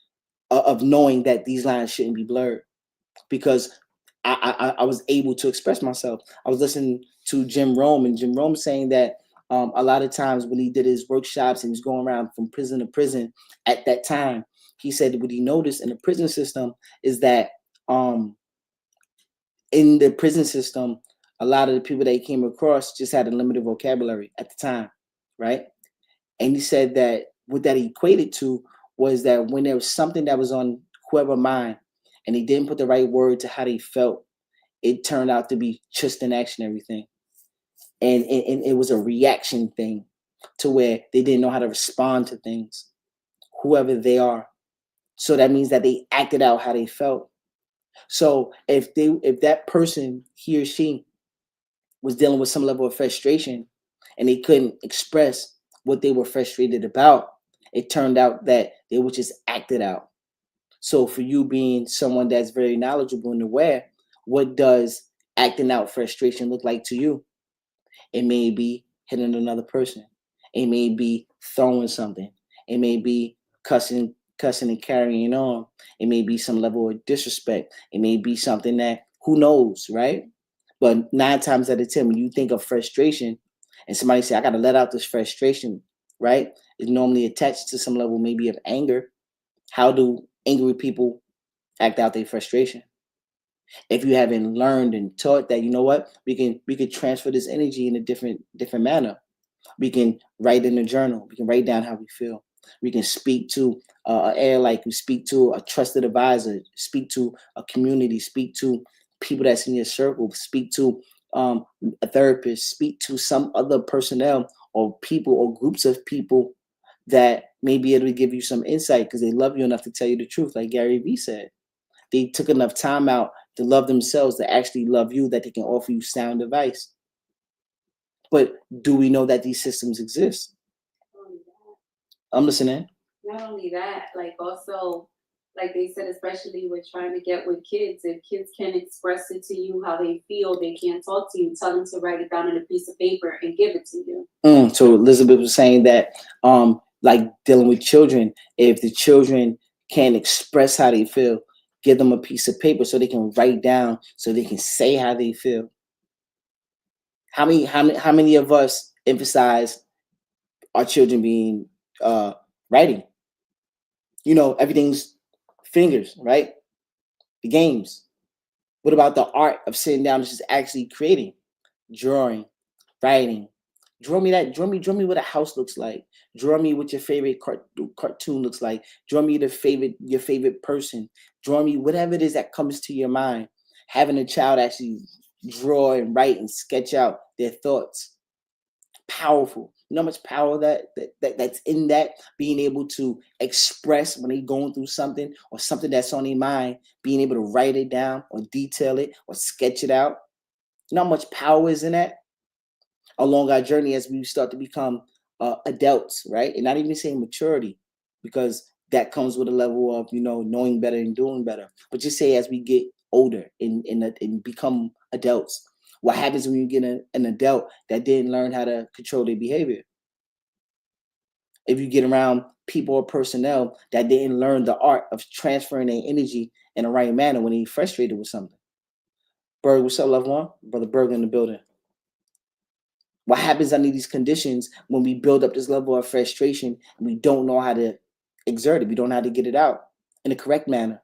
of knowing that these lines shouldn't be blurred, because I was able to express myself. I was listening to Jim Rome, and Jim Rome saying that a lot of times when he did his workshops and he's going around from prison to prison at that time, he said what he noticed in the prison system is that in the prison system, a lot of the people that he came across just had a limited vocabulary at the time. right? And he said that what that equated to was that when there was something that was on whoever mind and they didn't put the right word to how they felt, it turned out to be just an action, everything. And it was a reaction thing to where they didn't know how to respond to things, whoever they are. So that means that they acted out how they felt. So if that person, he or she, was dealing with some level of frustration and they couldn't express what they were frustrated about, it turned out that they were just acted out. So for you being someone that's very knowledgeable and aware, what does acting out frustration look like to you? It may be hitting another person. It may be throwing something. It may be cussing and carrying on. It may be some level of disrespect. It may be something that who knows, right? But 9 times out of 10, when you think of frustration and somebody say, I gotta let out this frustration, right? It's normally attached to some level maybe of anger. How do angry people act out their frustration? If you haven't learned and taught that, you know what, we can transfer this energy in a different manner. We can write in a journal. We can write down how we feel. We can speak to air, like we speak to a trusted advisor, speak to a community, speak to people that's in your circle, speak to a therapist, speak to some other personnel or people or groups of people that may be able to give you some insight because they love you enough to tell you the truth, like Gary Vee said. They took enough time out to love themselves to actually love you that they can offer you sound advice. But do we know that these systems exist? I'm listening. Not only that, like also, like they said, especially with trying to get with kids, if kids can't express it to you how they feel, they can't talk to you, tell them to write it down on a piece of paper and give it to you. So Elizabeth was saying that, like dealing with children, if the children can't express how they feel, give them a piece of paper so they can write down, so they can say how they feel. How many of us emphasize our children being writing? Everything's fingers, right? The games. What about the art of sitting down and just actually creating, drawing, writing? Draw me what a house looks like. Draw me what your favorite cartoon looks like. Draw me your favorite person. Draw me whatever it is that comes to your mind. Having a child actually draw and write and sketch out their thoughts. Powerful. You know how much power that's in that, being able to express when they're going through something or something that's on their mind, being able to write it down or detail it or sketch it out. You know how much power is in that? Along our journey as we start to become adults, right? And not even saying maturity, because that comes with a level of knowing better and doing better. But just say as we get older and become adults, what happens when you get an adult that didn't learn how to control their behavior? If you get around people or personnel that didn't learn the art of transferring their energy in the right manner when they're frustrated with something. Berg, what's up, loved one? Brother Berg in the building. What happens under these conditions when we build up this level of frustration and we don't know how to exert it? We don't know how to get it out in the correct manner.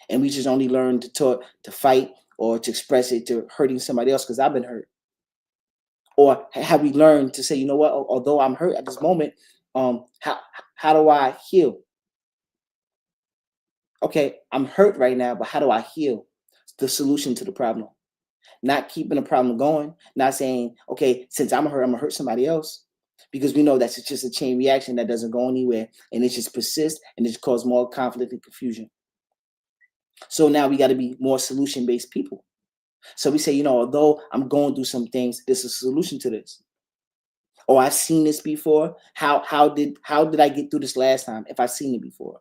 And we just only learn to talk, to fight, or to express it to hurting somebody else because I've been hurt. Or have we learned to say, you know what, although I'm hurt at this moment, how do I heal? Okay, I'm hurt right now, but how do I heal? It's the solution to the problem. Not keeping the problem going, not saying, okay, since I'm hurt, I'm gonna hurt somebody else. Because we know that's just a chain reaction that doesn't go anywhere and it just persists and it just causes more conflict and confusion. So now we got to be more solution-based people. So we say, although I'm going through some things, there's a solution to this. Or I've seen this before. How did I get through this last time if I've seen it before?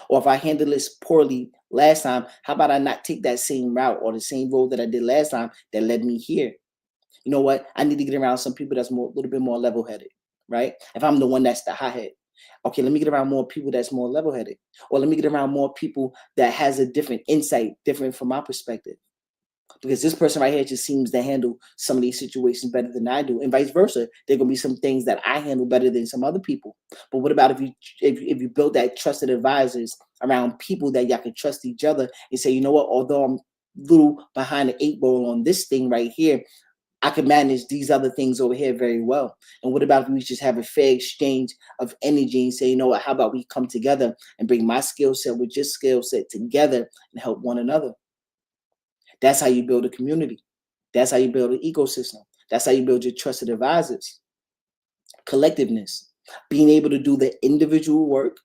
Or if I handled this poorly last time, how about I not take that same route or the same road that I did last time that led me here? You know what? I need to get around some people that's a little bit more level-headed, right? If I'm the one that's the hothead, okay, let me get around more people that's more level-headed. Or let me get around more people that has a different insight, different from my perspective. Because this person right here just seems to handle some of these situations better than I do, and vice versa. There are gonna be some things that I handle better than some other people. But what about if you build that trusted advisors around people that y'all can trust each other and say, you know what, although I'm little behind the eight ball on this thing right here, I can manage these other things over here very well. And what about if we just have a fair exchange of energy and say, you know what, how about we come together and bring my skill set with your skill set together and help one another? That's how you build a community. That's how you build an ecosystem. That's how you build your trusted advisors. Collectiveness, being able to do the individual work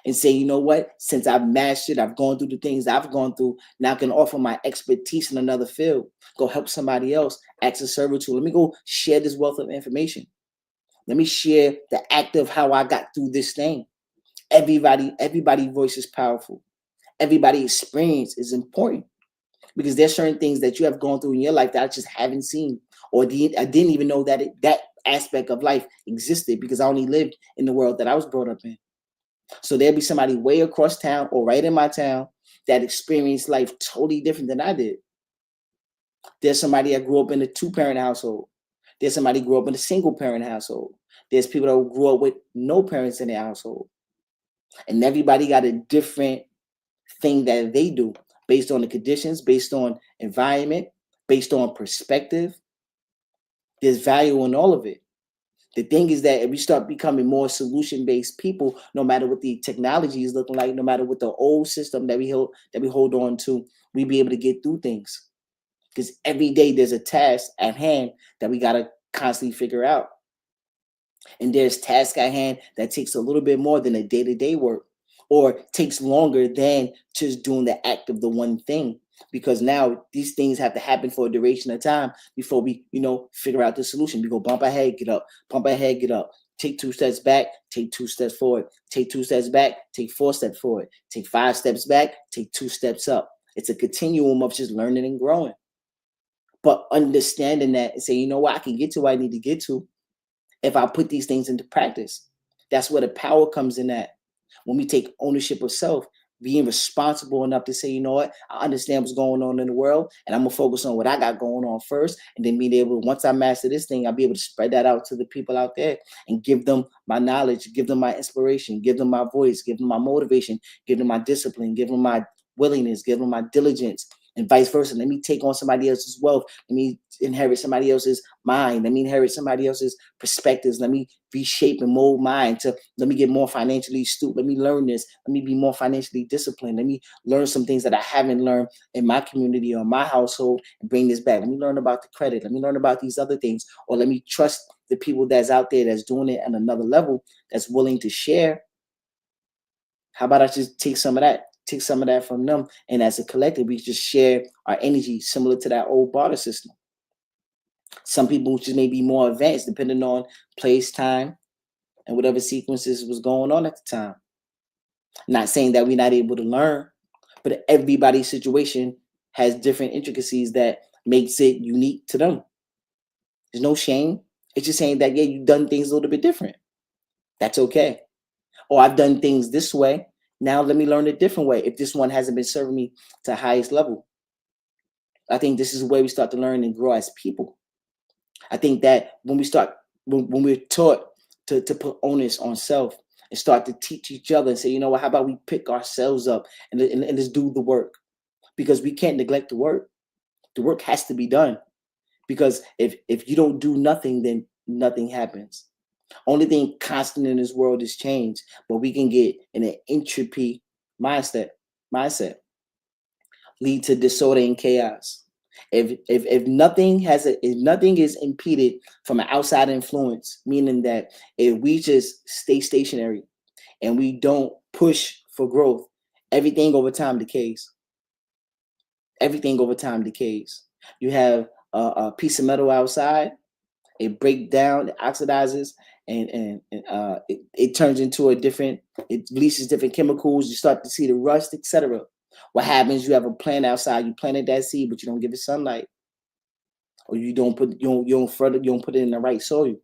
and say, you know what, since I've mastered, I've gone through the things I've gone through, now I can offer my expertise in another field. Go help somebody else, ask a server to, let me go share this wealth of information. Let me share the act of how I got through this thing. Everybody's voice is powerful. Everybody's experience is important because there's certain things that you have gone through in your life that I just haven't seen, or I didn't even know that that aspect of life existed because I only lived in the world that I was brought up in. So there'll be somebody way across town or right in my town that experienced life totally different than I did. There's somebody that grew up in a two-parent household. There's somebody who grew up in a single-parent household. There's people that grew up with no parents in their household. And everybody got a different thing that they do based on the conditions, based on environment, based on perspective. There's value in all of it. The thing is that if we start becoming more solution-based people, no matter what the technology is looking like, no matter what the old system that we hold on to, we be able to get through things. Because every day there's a task at hand that we gotta constantly figure out. And there's tasks at hand that takes a little bit more than a day-to-day work, or takes longer than just doing the act of the one thing. Because now these things have to happen for a duration of time before we, figure out the solution. We go bump ahead, get up, bump ahead, get up. Take 2 steps back, take 2 steps forward. Take 2 steps back, take 4 steps forward. Take 5 steps back, take 2 steps up. It's a continuum of just learning and growing. But understanding that and saying, you know what, I can get to where I need to get to if I put these things into practice. That's where the power comes in at. When we take ownership of self, being responsible enough to say, you know what, I understand what's going on in the world, and I'm gonna focus on what I got going on first, and then being able, once I master this thing, I'll be able to spread that out to the people out there and give them my knowledge, give them my inspiration, give them my voice, give them my motivation, give them my discipline, give them my willingness, give them my diligence, and vice versa. Let me take on somebody else's wealth. Let me inherit somebody else's mind. Let me inherit somebody else's perspectives. Let me reshape and mold mine to let me get more financially astute. Let me learn this. Let me be more financially disciplined. Let me learn some things that I haven't learned in my community or my household and bring this back. Let me learn about the credit. Let me learn about these other things. Or let me trust the people that's out there that's doing it at another level, that's willing to share. How about I just take some of that? Take some of that from them. And as a collective, we just share our energy similar to that old barter system. Some people just may be more advanced depending on place, time, and whatever sequences was going on at the time. Not saying that we're not able to learn, but everybody's situation has different intricacies that makes it unique to them. There's no shame. It's just saying that, yeah, you've done things a little bit different. That's okay. Or I've done things this way. Now let me learn a different way if this one hasn't been serving me to the highest level. I think this is where we start to learn and grow as people. I think that when we're taught to put onus on self and start to teach each other and say, you know what, how about we pick ourselves up and let's do the work? Because we can't neglect the work. The work has to be done. Because if you don't do nothing, then nothing happens. Only thing constant in this world is change, but we can get in an entropy mindset, lead to disorder and chaos. If nothing if nothing is impeded from an outside influence, meaning that if we just stay stationary and we don't push for growth, everything over time decays. Everything over time decays. You have a piece of metal outside, it breaks down, it oxidizes, and it turns into it releases different chemicals. You start to see the rust, etc. What happens? You have a plant outside. You planted that seed, but you don't give it sunlight, or you don't put it in the right soil. You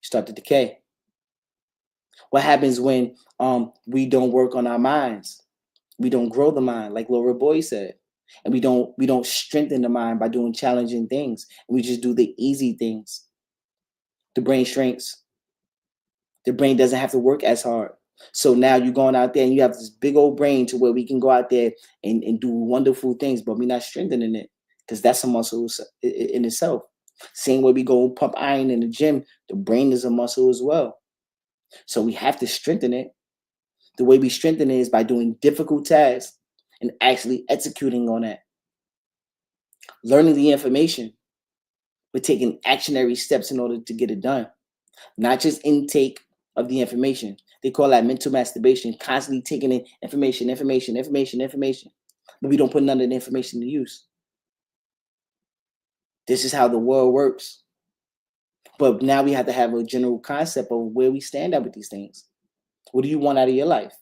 start to decay. What happens when we don't work on our minds? We don't grow the mind, like Laura Boy said, and we don't strengthen the mind by doing challenging things. We just do the easy things. The brain shrinks. The brain doesn't have to work as hard. So now you're going out there and you have this big old brain to where we can go out there and do wonderful things, but we're not strengthening it because that's a muscle in itself. Same way we go pump iron in the gym, the brain is a muscle as well. So we have to strengthen it. The way we strengthen it is by doing difficult tasks and actually executing on that. Learning the information, but taking actionary steps in order to get it done. Not just intake of the information. They call that mental masturbation, constantly taking in information, but we don't put none of the information to use. This is how the world works. But now we have to have a general concept of where we stand at with these things. What do you want out of your life?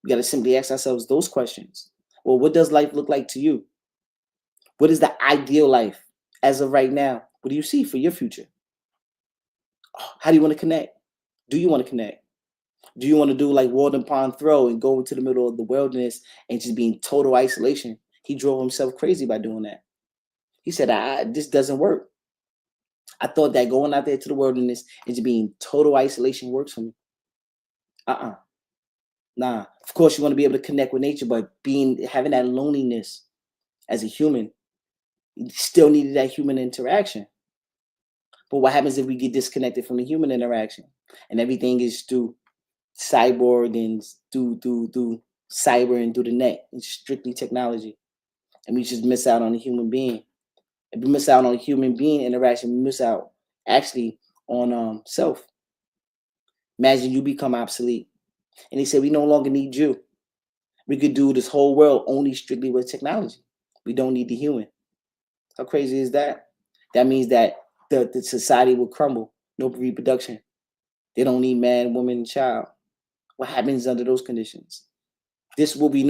We got to simply ask ourselves those questions. Well, what does life look like to you? What is the ideal life as of right now? What do you see for your future? How do you want to connect? Do you want to connect? Do you want to do like Walden Pond Throw and go into the middle of the wilderness and just be in total isolation? He drove himself crazy by doing that. He said, this doesn't work. I thought that going out there to the wilderness and just being total isolation works for me. Nah. Of course, you want to be able to connect with nature, but having that loneliness as a human, you still needed that human interaction. But what happens if we get disconnected from the human interaction and everything is through cyborg and through cyber and through the net? It's strictly technology, and we just miss out on the human being. If we miss out on human being interaction, we miss out actually on self. Imagine you become obsolete, and they say we no longer need you. We could do this whole world only strictly with technology. We don't need the human. How crazy is that? That means that the society will crumble. No reproduction. They don't need man, woman, and child. What happens under those conditions? This will be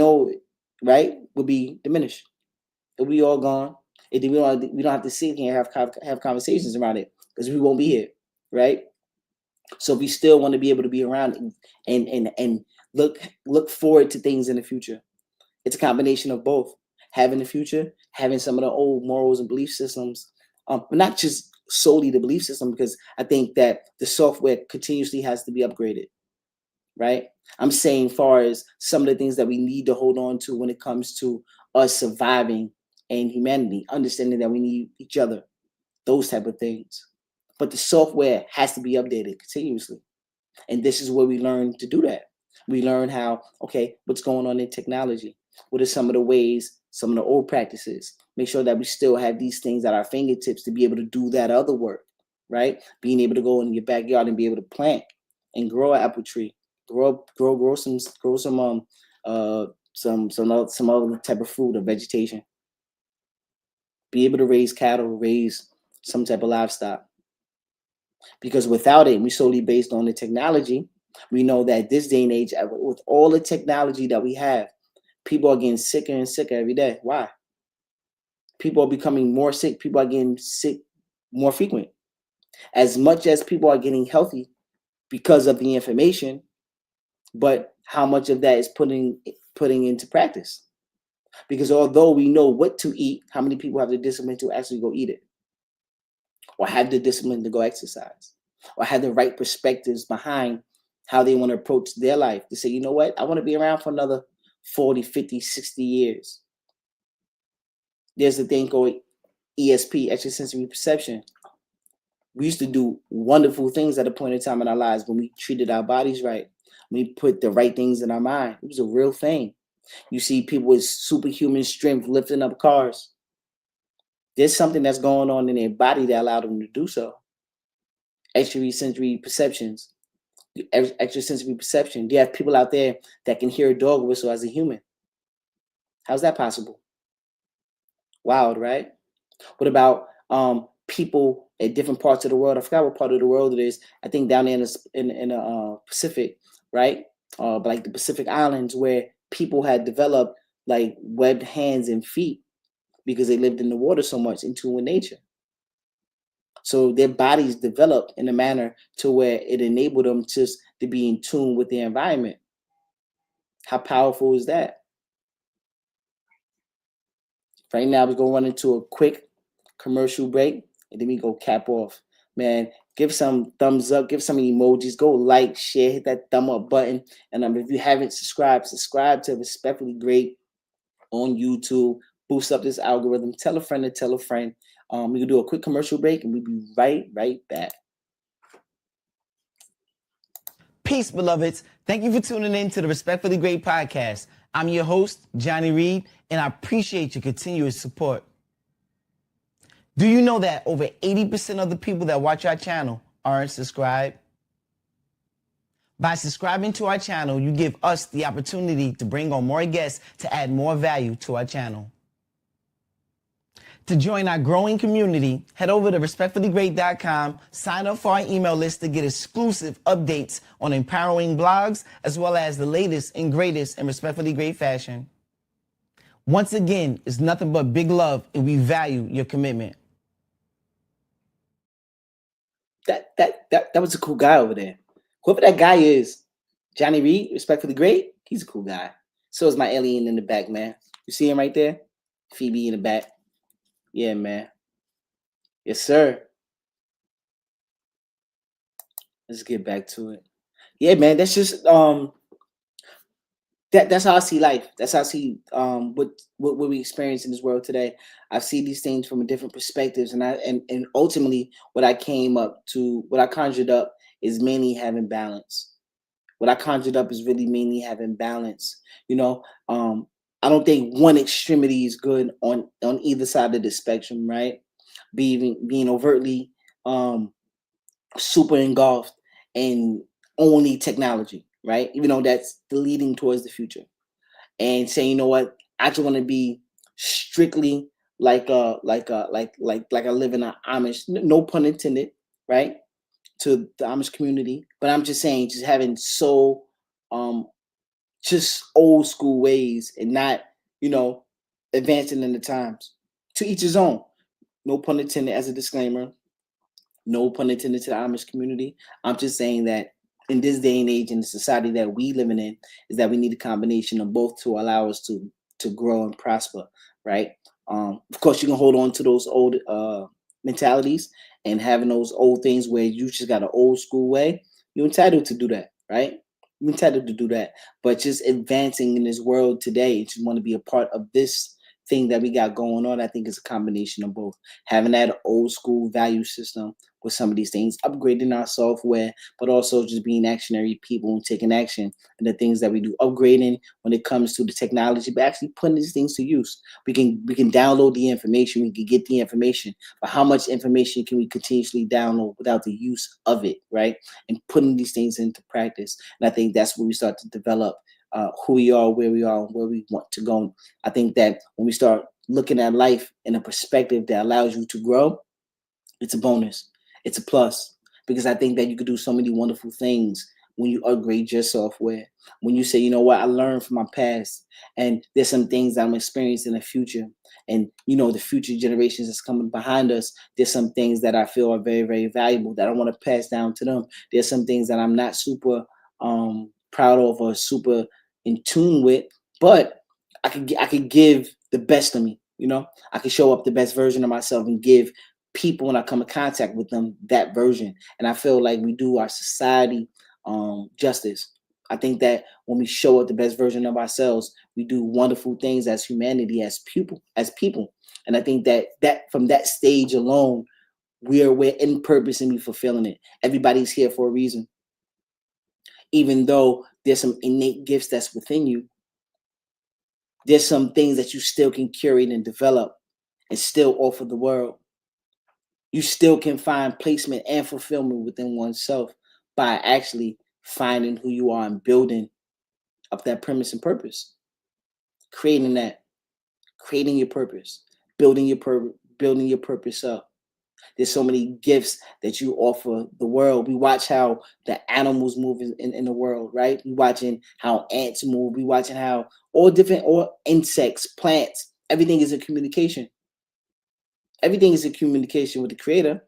right? Will be diminished. It'll be all gone. And then we don't have to sit here and have conversations around it because we won't be here, right? So we still want to be able to be around and look forward to things in the future. It's a combination of both. Having the future, having some of the old morals and belief systems, but not just solely the belief system, because I think that the software continuously has to be upgraded, right? I'm saying far as some of the things that we need to hold on to when it comes to us surviving and humanity, understanding that we need each other, those type of things. But the software has to be updated continuously. And this is where we learn to do that. We learn how, okay, what's going on in technology? What are some of the ways, some of the old practices? Make sure that we still have these things at our fingertips to be able to do that other work, right? Being able to go in your backyard and be able to plant and grow an apple tree, grow some other type of fruit or vegetation. Be able to raise cattle, raise some type of livestock. Because without it, we solely based on the technology. We know that this day and age, with all the technology that we have, people are getting sicker and sicker every day. Why? People are becoming more sick. People are getting sick more frequent. As much as people are getting healthy because of the information, but how much of that is putting into practice? Because although we know what to eat, how many people have the discipline to actually go eat it? Or have the discipline to go exercise? Or have the right perspectives behind how they want to approach their life to say, you know what, I want to be around for another 40, 50, 60 years. There's a thing called ESP, extrasensory perception. We used to do wonderful things at a point in time in our lives when we treated our bodies right. We put the right things in our mind. It was a real thing. You see people with superhuman strength lifting up cars. There's something that's going on in their body that allowed them to do so. Extrasensory perceptions. Extrasensory perception. You have people out there that can hear a dog whistle as a human. How's that possible? Wild, right? What about people at different parts of the world? I forgot what part of the world it is. I think down there in the Pacific, right? But like the Pacific Islands, where people had developed like webbed hands and feet because they lived in the water so much, in tune with nature. So their bodies developed in a manner to where it enabled them to be in tune with the environment. How powerful is that? Right now, we're going to run into a quick commercial break, and then we go cap off. Man, give some thumbs up, give some emojis, go like, share, hit that thumb up button. And if you haven't subscribed to Respectfully Great on YouTube. boost up this algorithm. Tell a friend to tell a friend. We can do a quick commercial break and we'll be right back. Peace, beloveds. Thank you for tuning in to the Respectfully Great podcast. I'm your host, Johnny Reed, and I appreciate your continuous support. Do you know that over 80% of the people that watch our channel aren't subscribed? By subscribing to our channel, you give us the opportunity to bring on more guests to add more value to our channel. To join our growing community, head over to respectfullygreat.com, sign up for our email list to get exclusive updates on empowering blogs, as well as the latest and greatest in Respectfully Great fashion. Once again, it's nothing but big love, and we value your commitment. That was a cool guy over there. Whoever that guy is, Johnny Reed, Respectfully Great, he's a cool guy. So is my alien in the back, man. You see him right there? Phoebe in the back. Yeah, man. Yes, sir. Let's get back to it. Yeah, man. That's just that's how I see life. That's how I see what we experience in this world today. I see these things from a different perspectives, and ultimately what I conjured up is mainly having balance. What I conjured up is really mainly having balance. I don't think one extremity is good on either side of the spectrum, right? Being overtly super engulfed in only technology, right? Even though that's the leading towards the future, and saying, you know what, I just want to be strictly like I live in an Amish, no pun intended, right? To the Amish community, but I'm just saying, just having just old school ways and not, advancing in the times. To each his own. No pun intended, as a disclaimer. No pun intended to the Amish community. I'm just saying that in this day and age, in the society that we living in, is that we need a combination of both to allow us to grow and prosper, right? Of course, you can hold on to those old mentalities and having those old things where you just got an old school way. You're entitled to do that, right? You're entitled to do that. But just advancing in this world today, just want to be a part of this thing that we got going on. I think it's a combination of both. Having that old school value system with some of these things, upgrading our software, but also just being actionary people and taking action and the things that we do, upgrading when it comes to the technology, but actually putting these things to use. We can download the information, we can get the information, but how much information can we continuously download without the use of it, right? And putting these things into practice. And I think that's where we start to develop who we are, where we are, where we want to go. I think that when we start looking at life in a perspective that allows you to grow, it's a bonus. It's a plus, because I think that you could do so many wonderful things when you upgrade your software. When you say, you know what, I learned from my past, and there's some things that I'm experiencing in the future, and the future generations that's coming behind us. There's some things that I feel are very, very valuable that I want to pass down to them. There's some things that I'm not super proud of or super in tune with, but I could give the best of me. I could show up the best version of myself and give people, when I come in contact with them, that version. And I feel like we do our society justice. I think that when we show up the best version of ourselves, we do wonderful things as humanity, as people. And I think that from that stage alone, we're in purpose and we fulfilling it. Everybody's here for a reason. Even though there's some innate gifts that's within you, there's some things that you still can curate and develop and still offer the world. You still can find placement and fulfillment within oneself by actually finding who you are and building up that premise and purpose. Creating your purpose, building your purpose up. There's so many gifts that you offer the world. We watch how the animals move in the world, right? We watching how ants move. We watching how all insects, plants, everything is in communication. Everything is in communication with the creator.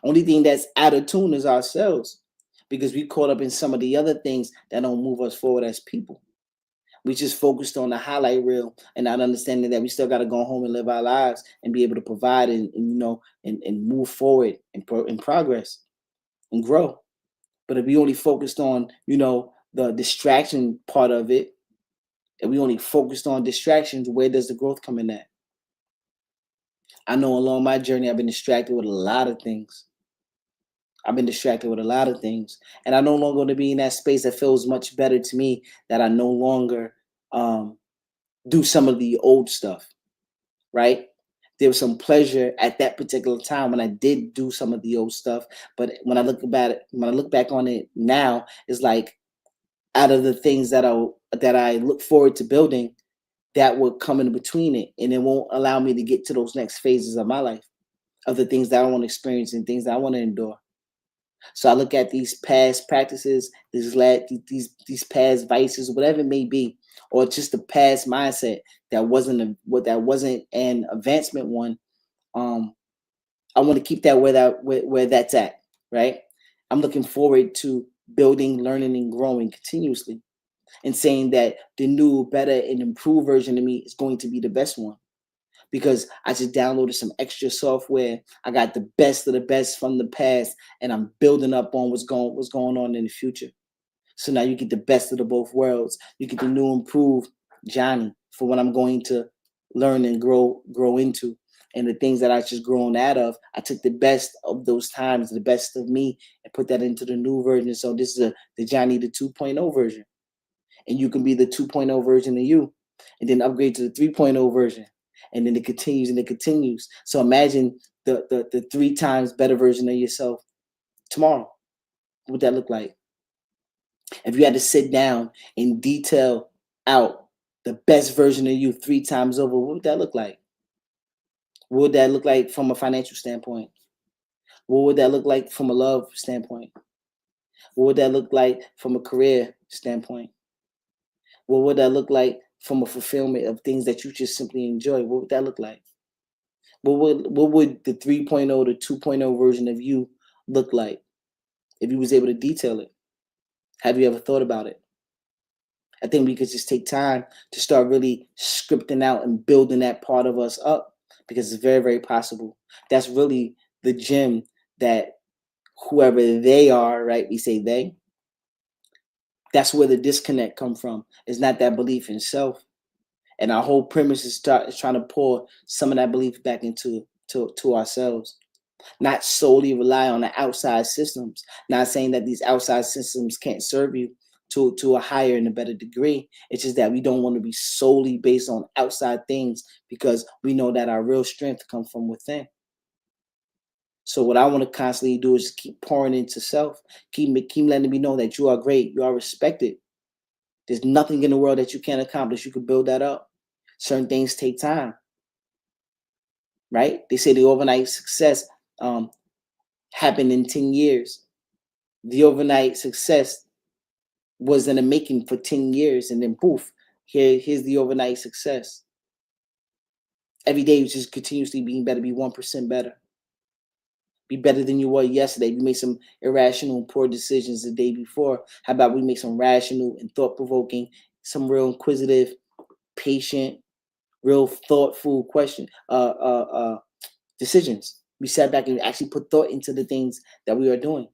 Only thing that's out of tune is ourselves, because we caught up in some of the other things that don't move us forward as people. We just focused on the highlight reel and not understanding that we still got to go home and live our lives and be able to provide and move forward and progress and grow. But if we only focused on, the distraction part of it, and we only focused on distractions, where does the growth come in at? I know along my journey, I've been distracted with a lot of things. I've been distracted with a lot of things, and I no longer want to be in that space that feels much better to me. That I no longer um, do some of the old stuff. Right? There was some pleasure at that particular time when I did do some of the old stuff, but when I look back on it now, it's like out of the things that I look forward to building, that will come in between it, and it won't allow me to get to those next phases of my life, of the things that I want to experience and things that I want to endure. So I look at these past practices, these past vices, whatever it may be, or just the past mindset that wasn't an advancement one. Um, I want to keep that where that's at, right? I'm looking forward to building, learning, and growing continuously, and saying that the new, better, and improved version of me is going to be the best one, because I just downloaded some extra software. I got the best of the best from the past, and I'm building up on what's going on in the future. So now you get the best of the both worlds. You get the new, improved Johnny for what I'm going to learn and grow into. And the things that I just grown out of, I took the best of those times, the best of me, and put that into the new version. So this is the Johnny, the 2.0 version. And you can be the 2.0 version of you, and then upgrade to the 3.0 version. And then it continues and it continues. So imagine the 3 times better version of yourself tomorrow. What would that look like? If you had to sit down and detail out the best version of you 3 times over, what would that look like? What would that look like from a financial standpoint? What would that look like from a love standpoint? What would that look like from a career standpoint? What would that look like from a fulfillment of things that you just simply enjoy? What would that look like? What would the 3.0 to 2.0 version of you look like if you was able to detail it? Have you ever thought about it? I think we could just take time to start really scripting out and building that part of us up, because it's very, very possible. That's really the gym that whoever they are, right? We say they. That's where the disconnect come from. It's not that belief in self. And our whole premise is trying to pour some of that belief back into to ourselves. Not solely rely on the outside systems. Not saying that these outside systems can't serve you to a higher and a better degree. It's just that we don't want to be solely based on outside things, because we know that our real strength comes from within. So what I want to constantly do is keep pouring into self, keep letting me know that you are great, you are respected. There's nothing in the world that you can't accomplish. You can build that up. Certain things take time, right? They say the overnight success happened in 10 years. The overnight success was in the making for 10 years, and then poof, here's the overnight success. Every day is just continuously being better, be 1% better. Be better than you were yesterday. We made some irrational and poor decisions the day before. How about we make some rational and thought-provoking, some real inquisitive, patient, real thoughtful decisions. We sat back and actually put thought into the things that we are doing.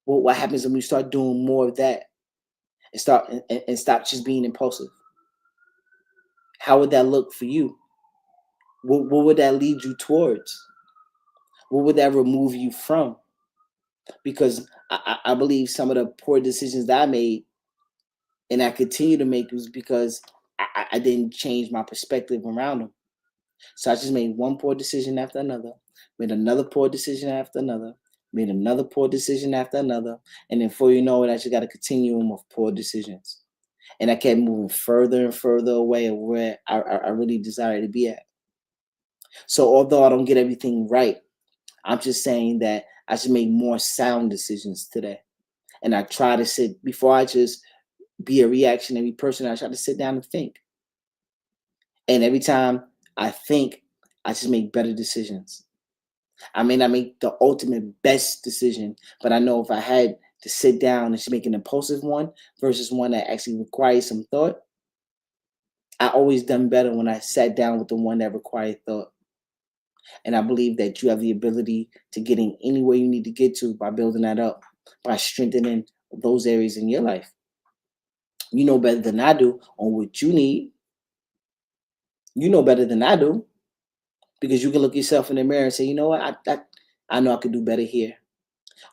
What happens when we start doing more of that and stop just being impulsive? How would that look for you? What would that lead you towards? What would that remove you from? Because I believe some of the poor decisions that I made and I continue to make was because I didn't change my perspective around them. So I just made one poor decision after another, made another poor decision after another, made another poor decision after another. And then before you know it, I just got a continuum of poor decisions. And I kept moving further and further away of where I really desire to be at. So although I don't get everything right, I'm just saying that I should make more sound decisions today. And I try to sit, before I just be a reactionary person, I try to sit down and think. And every time I think, I just make better decisions. I may not make the ultimate best decision, but I know if I had to sit down and just make an impulsive one versus one that actually requires some thought, I always done better when I sat down with the one that required thought. And I believe that you have the ability to get in anywhere you need to get to by building that up, by strengthening those areas in your life. You know better than I do on what you need. You know better than I do because you can look yourself in the mirror and say, you know what, I know I could do better here,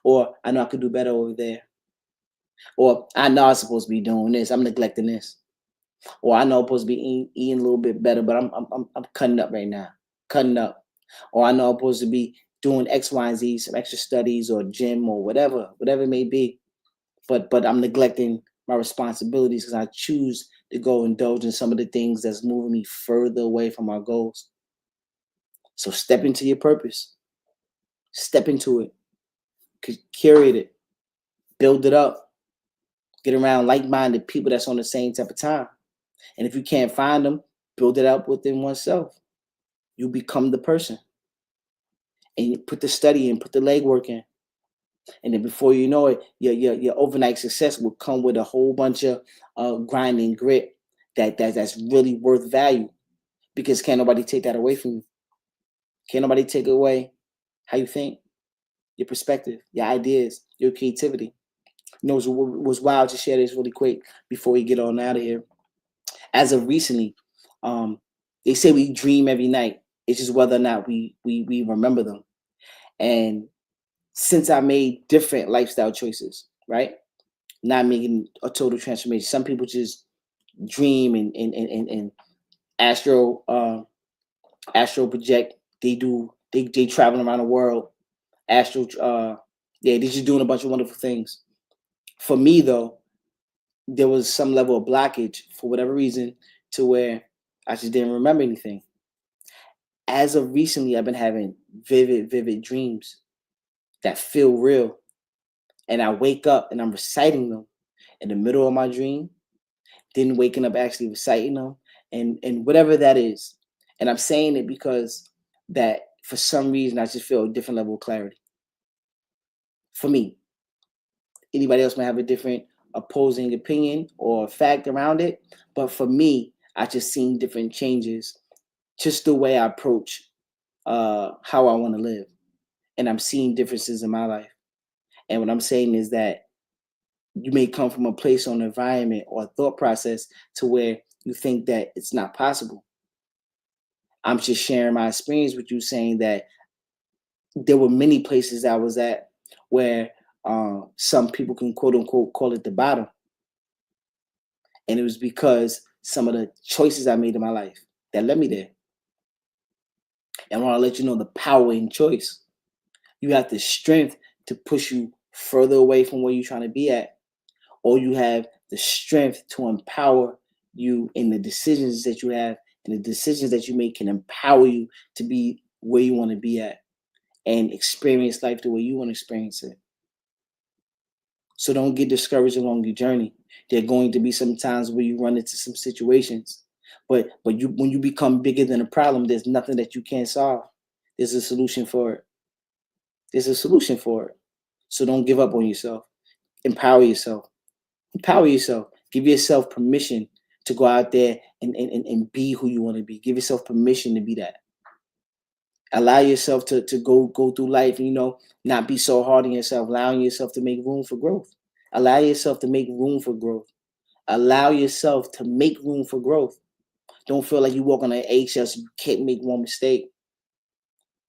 or I know I could do better over there, or I know I'm supposed to be doing this. I'm neglecting this, or I know I'm supposed to be eating a little bit better, but I'm cutting up right now, cutting up, or I know I'm supposed to be doing X, Y, and Z, some extra studies or gym or whatever it may be, but I'm neglecting my responsibilities because I choose to go indulge in some of the things that's moving me further away from my goals. So step into your purpose, step into it, curate it, build it up, get around like-minded people that's on the same type of time. And if you can't find them, build it up within oneself. You become the person. And you put the study in, put the legwork in. And then before you know it, your overnight success will come with a whole bunch of grinding grit that's really worth value. Because can't nobody take that away from you. Can't nobody take away how you think, your perspective, your ideas, your creativity. You know, it was wild to share this really quick before we get on out of here. As of recently, they say we dream every night. It's just whether or not we remember them. And since I made different lifestyle choices, right? Not making a total transformation. Some people just dream and astro project. They travel around the world. They're just doing a bunch of wonderful things. For me though, there was some level of blockage for whatever reason to where I just didn't remember anything. As of recently, I've been having vivid dreams that feel real. And I wake up and I'm reciting them in the middle of my dream, then waking up actually reciting them and whatever that is. And I'm saying it because that for some reason I just feel a different level of clarity. For me, anybody else might have a different opposing opinion or fact around it. But for me, I just seen different changes, just the way I approach how I want to live. And I'm seeing differences in my life. And what I'm saying is that you may come from a place or an environment or a thought process to where you think that it's not possible. I'm just sharing my experience with you, saying that there were many places I was at where some people can quote unquote call it the bottom. And it was because some of the choices I made in my life that led me there. And I want to let you know the power in choice. You have the strength to push you further away from where you're trying to be at, or you have the strength to empower you in the decisions that you have, and the decisions that you make can empower you to be where you want to be at and experience life the way you want to experience it. So don't get discouraged along your journey. There are going to be some times where you run into some situations, but you when you become bigger than a problem, there's nothing that you can't solve. There's a solution for it. There's a solution for it. So don't give up on yourself. Empower yourself. Empower yourself. Give yourself permission to go out there and be who you want to be. Give yourself permission to be that. Allow yourself to go through life, not be so hard on yourself, allowing yourself to make room for growth. Allow yourself to make room for growth. Allow yourself to make room for growth. Don't feel like you walk on an eggshell so you can't make one mistake.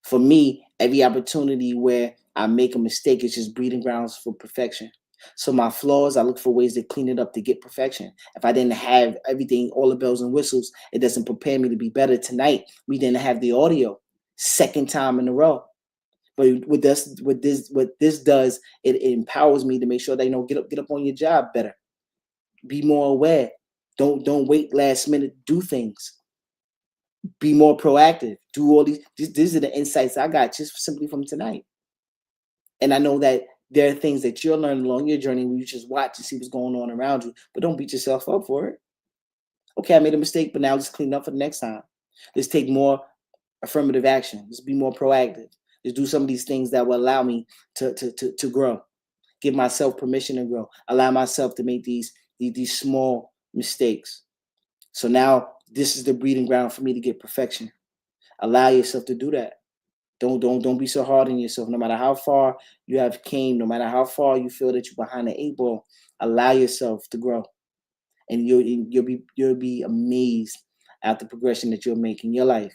For me, every opportunity where I make a mistake is just breeding grounds for perfection. So my flaws, I look for ways to clean it up to get perfection. If I didn't have everything, all the bells and whistles, it doesn't prepare me to be better. Tonight, we didn't have the audio. Second time in a row. But what this does, it empowers me to make sure that get up on your job better. Be more aware. Don't wait last minute. Do things. Be more proactive. Do all these. These are the insights I got just simply from tonight. And I know that there are things that you're learning along your journey where you just watch and see what's going on around you, but don't beat yourself up for it. Okay, I made a mistake, but now let's clean up for the next time. Let's take more affirmative action. Let's be more proactive. Let's do some of these things that will allow me to grow. Give myself permission to grow. Allow myself to make these small mistakes. So now this is the breeding ground for me to get perfection. Allow yourself to do that. Don't be so hard on yourself. No matter how far you have came, no matter how far you feel that you're behind the eight ball, allow yourself to grow. and you'll be amazed at the progression that you'll make in your life.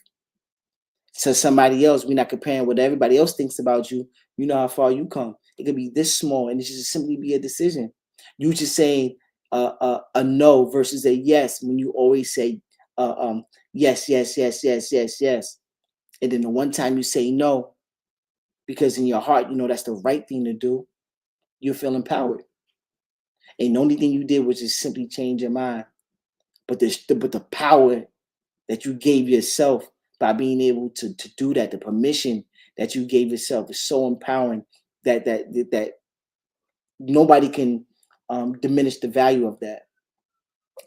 To somebody else, we're not comparing what everybody else thinks about you. You know how far you come. It could be this small, and it should simply be a decision. You just saying a no versus a yes when you always say yes, yes, yes, yes, yes, yes. And then the one time you say no, because in your heart you know that's the right thing to do, you feel empowered. And the only thing you did was just simply change your mind. But the power that you gave yourself by being able to do that, the permission that you gave yourself is so empowering that nobody can diminish the value of that.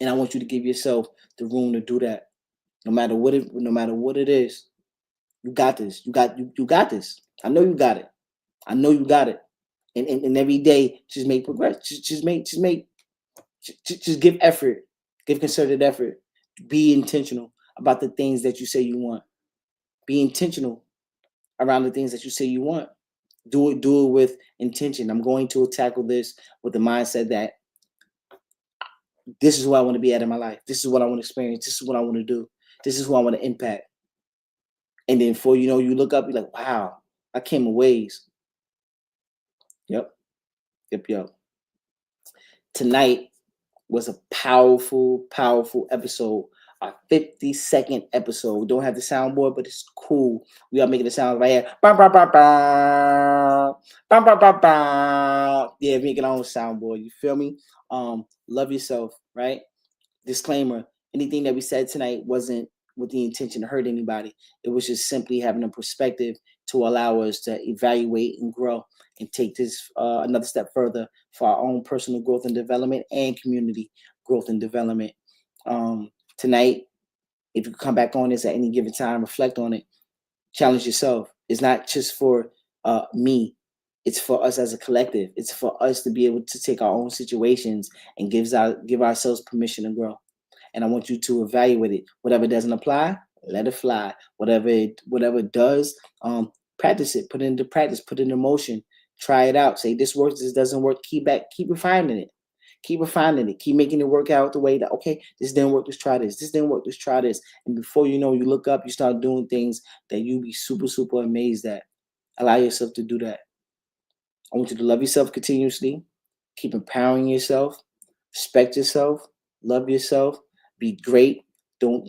And I want you to give yourself the room to do that. No matter what it is, you got this. You got this. I know you got it. I know you got it. And every day just make progress. Just give effort. Give concerted effort. Be intentional about the things that you say you want. Be intentional around the things that you say you want. Do it with intention. I'm going to tackle this with the mindset that this is where I want to be at in my life. This is what I want to experience. This is what I want to do. This is who I want to impact. And then before you know, you look up, you're like, wow, I came a ways. Yep. Tonight was a powerful, powerful episode. Our 52nd episode. We don't have the soundboard, but it's cool. We are making the sound right here. Bah, bah, bah, bah. Bah, bah, bah, bah. Yeah, making our own soundboard. You feel me? Love yourself, right? Disclaimer, anything that we said tonight wasn't with the intention to hurt anybody. It was just simply having a perspective to allow us to evaluate and grow and take this another step further for our own personal growth and development and community growth and development. Tonight, if you come back on this at any given time, reflect on it, challenge yourself. It's not just for me. It's for us as a collective. It's for us to be able to take our own situations and give ourselves permission to grow. And I want you to evaluate it. Whatever doesn't apply, let it fly. Whatever does, practice it. Put it into practice. Put it into motion. Try it out. Say this works. This doesn't work. Keep refining it. Keep refining it. Keep making it work out the way that, okay, this didn't work. Let's try this. This didn't work. Let's try this. And before you know, you look up, you start doing things that you be super, super amazed at. Allow yourself to do that. I want you to love yourself continuously. Keep empowering yourself. Respect yourself. Love yourself. Be great. Don't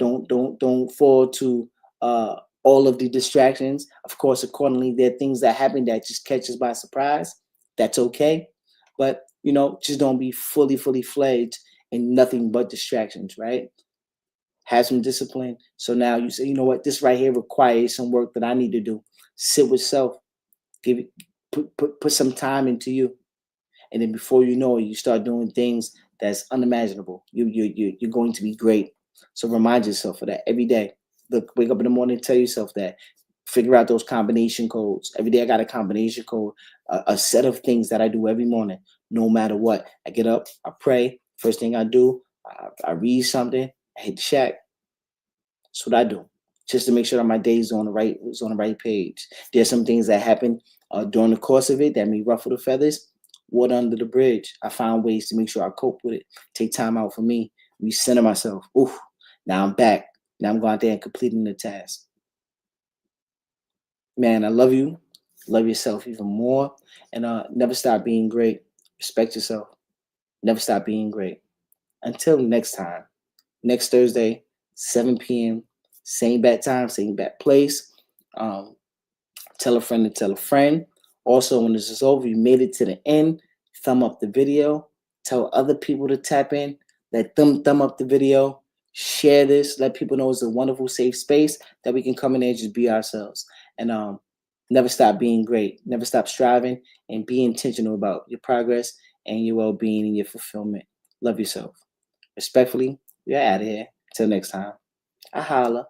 fall to all of the distractions. Of course, accordingly, there are things that happen that just catch us by surprise. That's okay. But just don't be fully fledged in nothing but distractions, right? Have some discipline. So now you say, you know what, this right here requires some work that I need to do. Sit with self. Give it, put some time into you. And then before you know it, you start doing things that's unimaginable. You're going to be great. So remind yourself of that every day. Look, wake up in the morning and tell yourself that. Figure out those combination codes. Every day I got a combination code, a set of things that I do every morning, no matter what. I get up, I pray. First thing I do, I read something, I hit the shack. That's what I do, just to make sure that my day is on the right page. There's some things that happen during the course of it that may ruffle the feathers. Water under the bridge. I find ways to make sure I cope with it. Take time out for me. Recenter myself. Oof. Now I'm back. Now I'm going out there and completing the task. Man, I love you. Love yourself even more. And never stop being great. Respect yourself. Never stop being great. Until next time. Next Thursday, 7 p.m. Same bat time, same bat place. Tell a friend to tell a friend. Also, when this is over, you made it to the end, thumb up the video. Tell other people to tap in. Let them thumb up the video. Share this. Let people know it's a wonderful, safe space that we can come in there and just be ourselves. And never stop being great. Never stop striving, and be intentional about your progress and your well-being and your fulfillment. Love yourself. Respectfully, we're out of here. Till next time. I holla.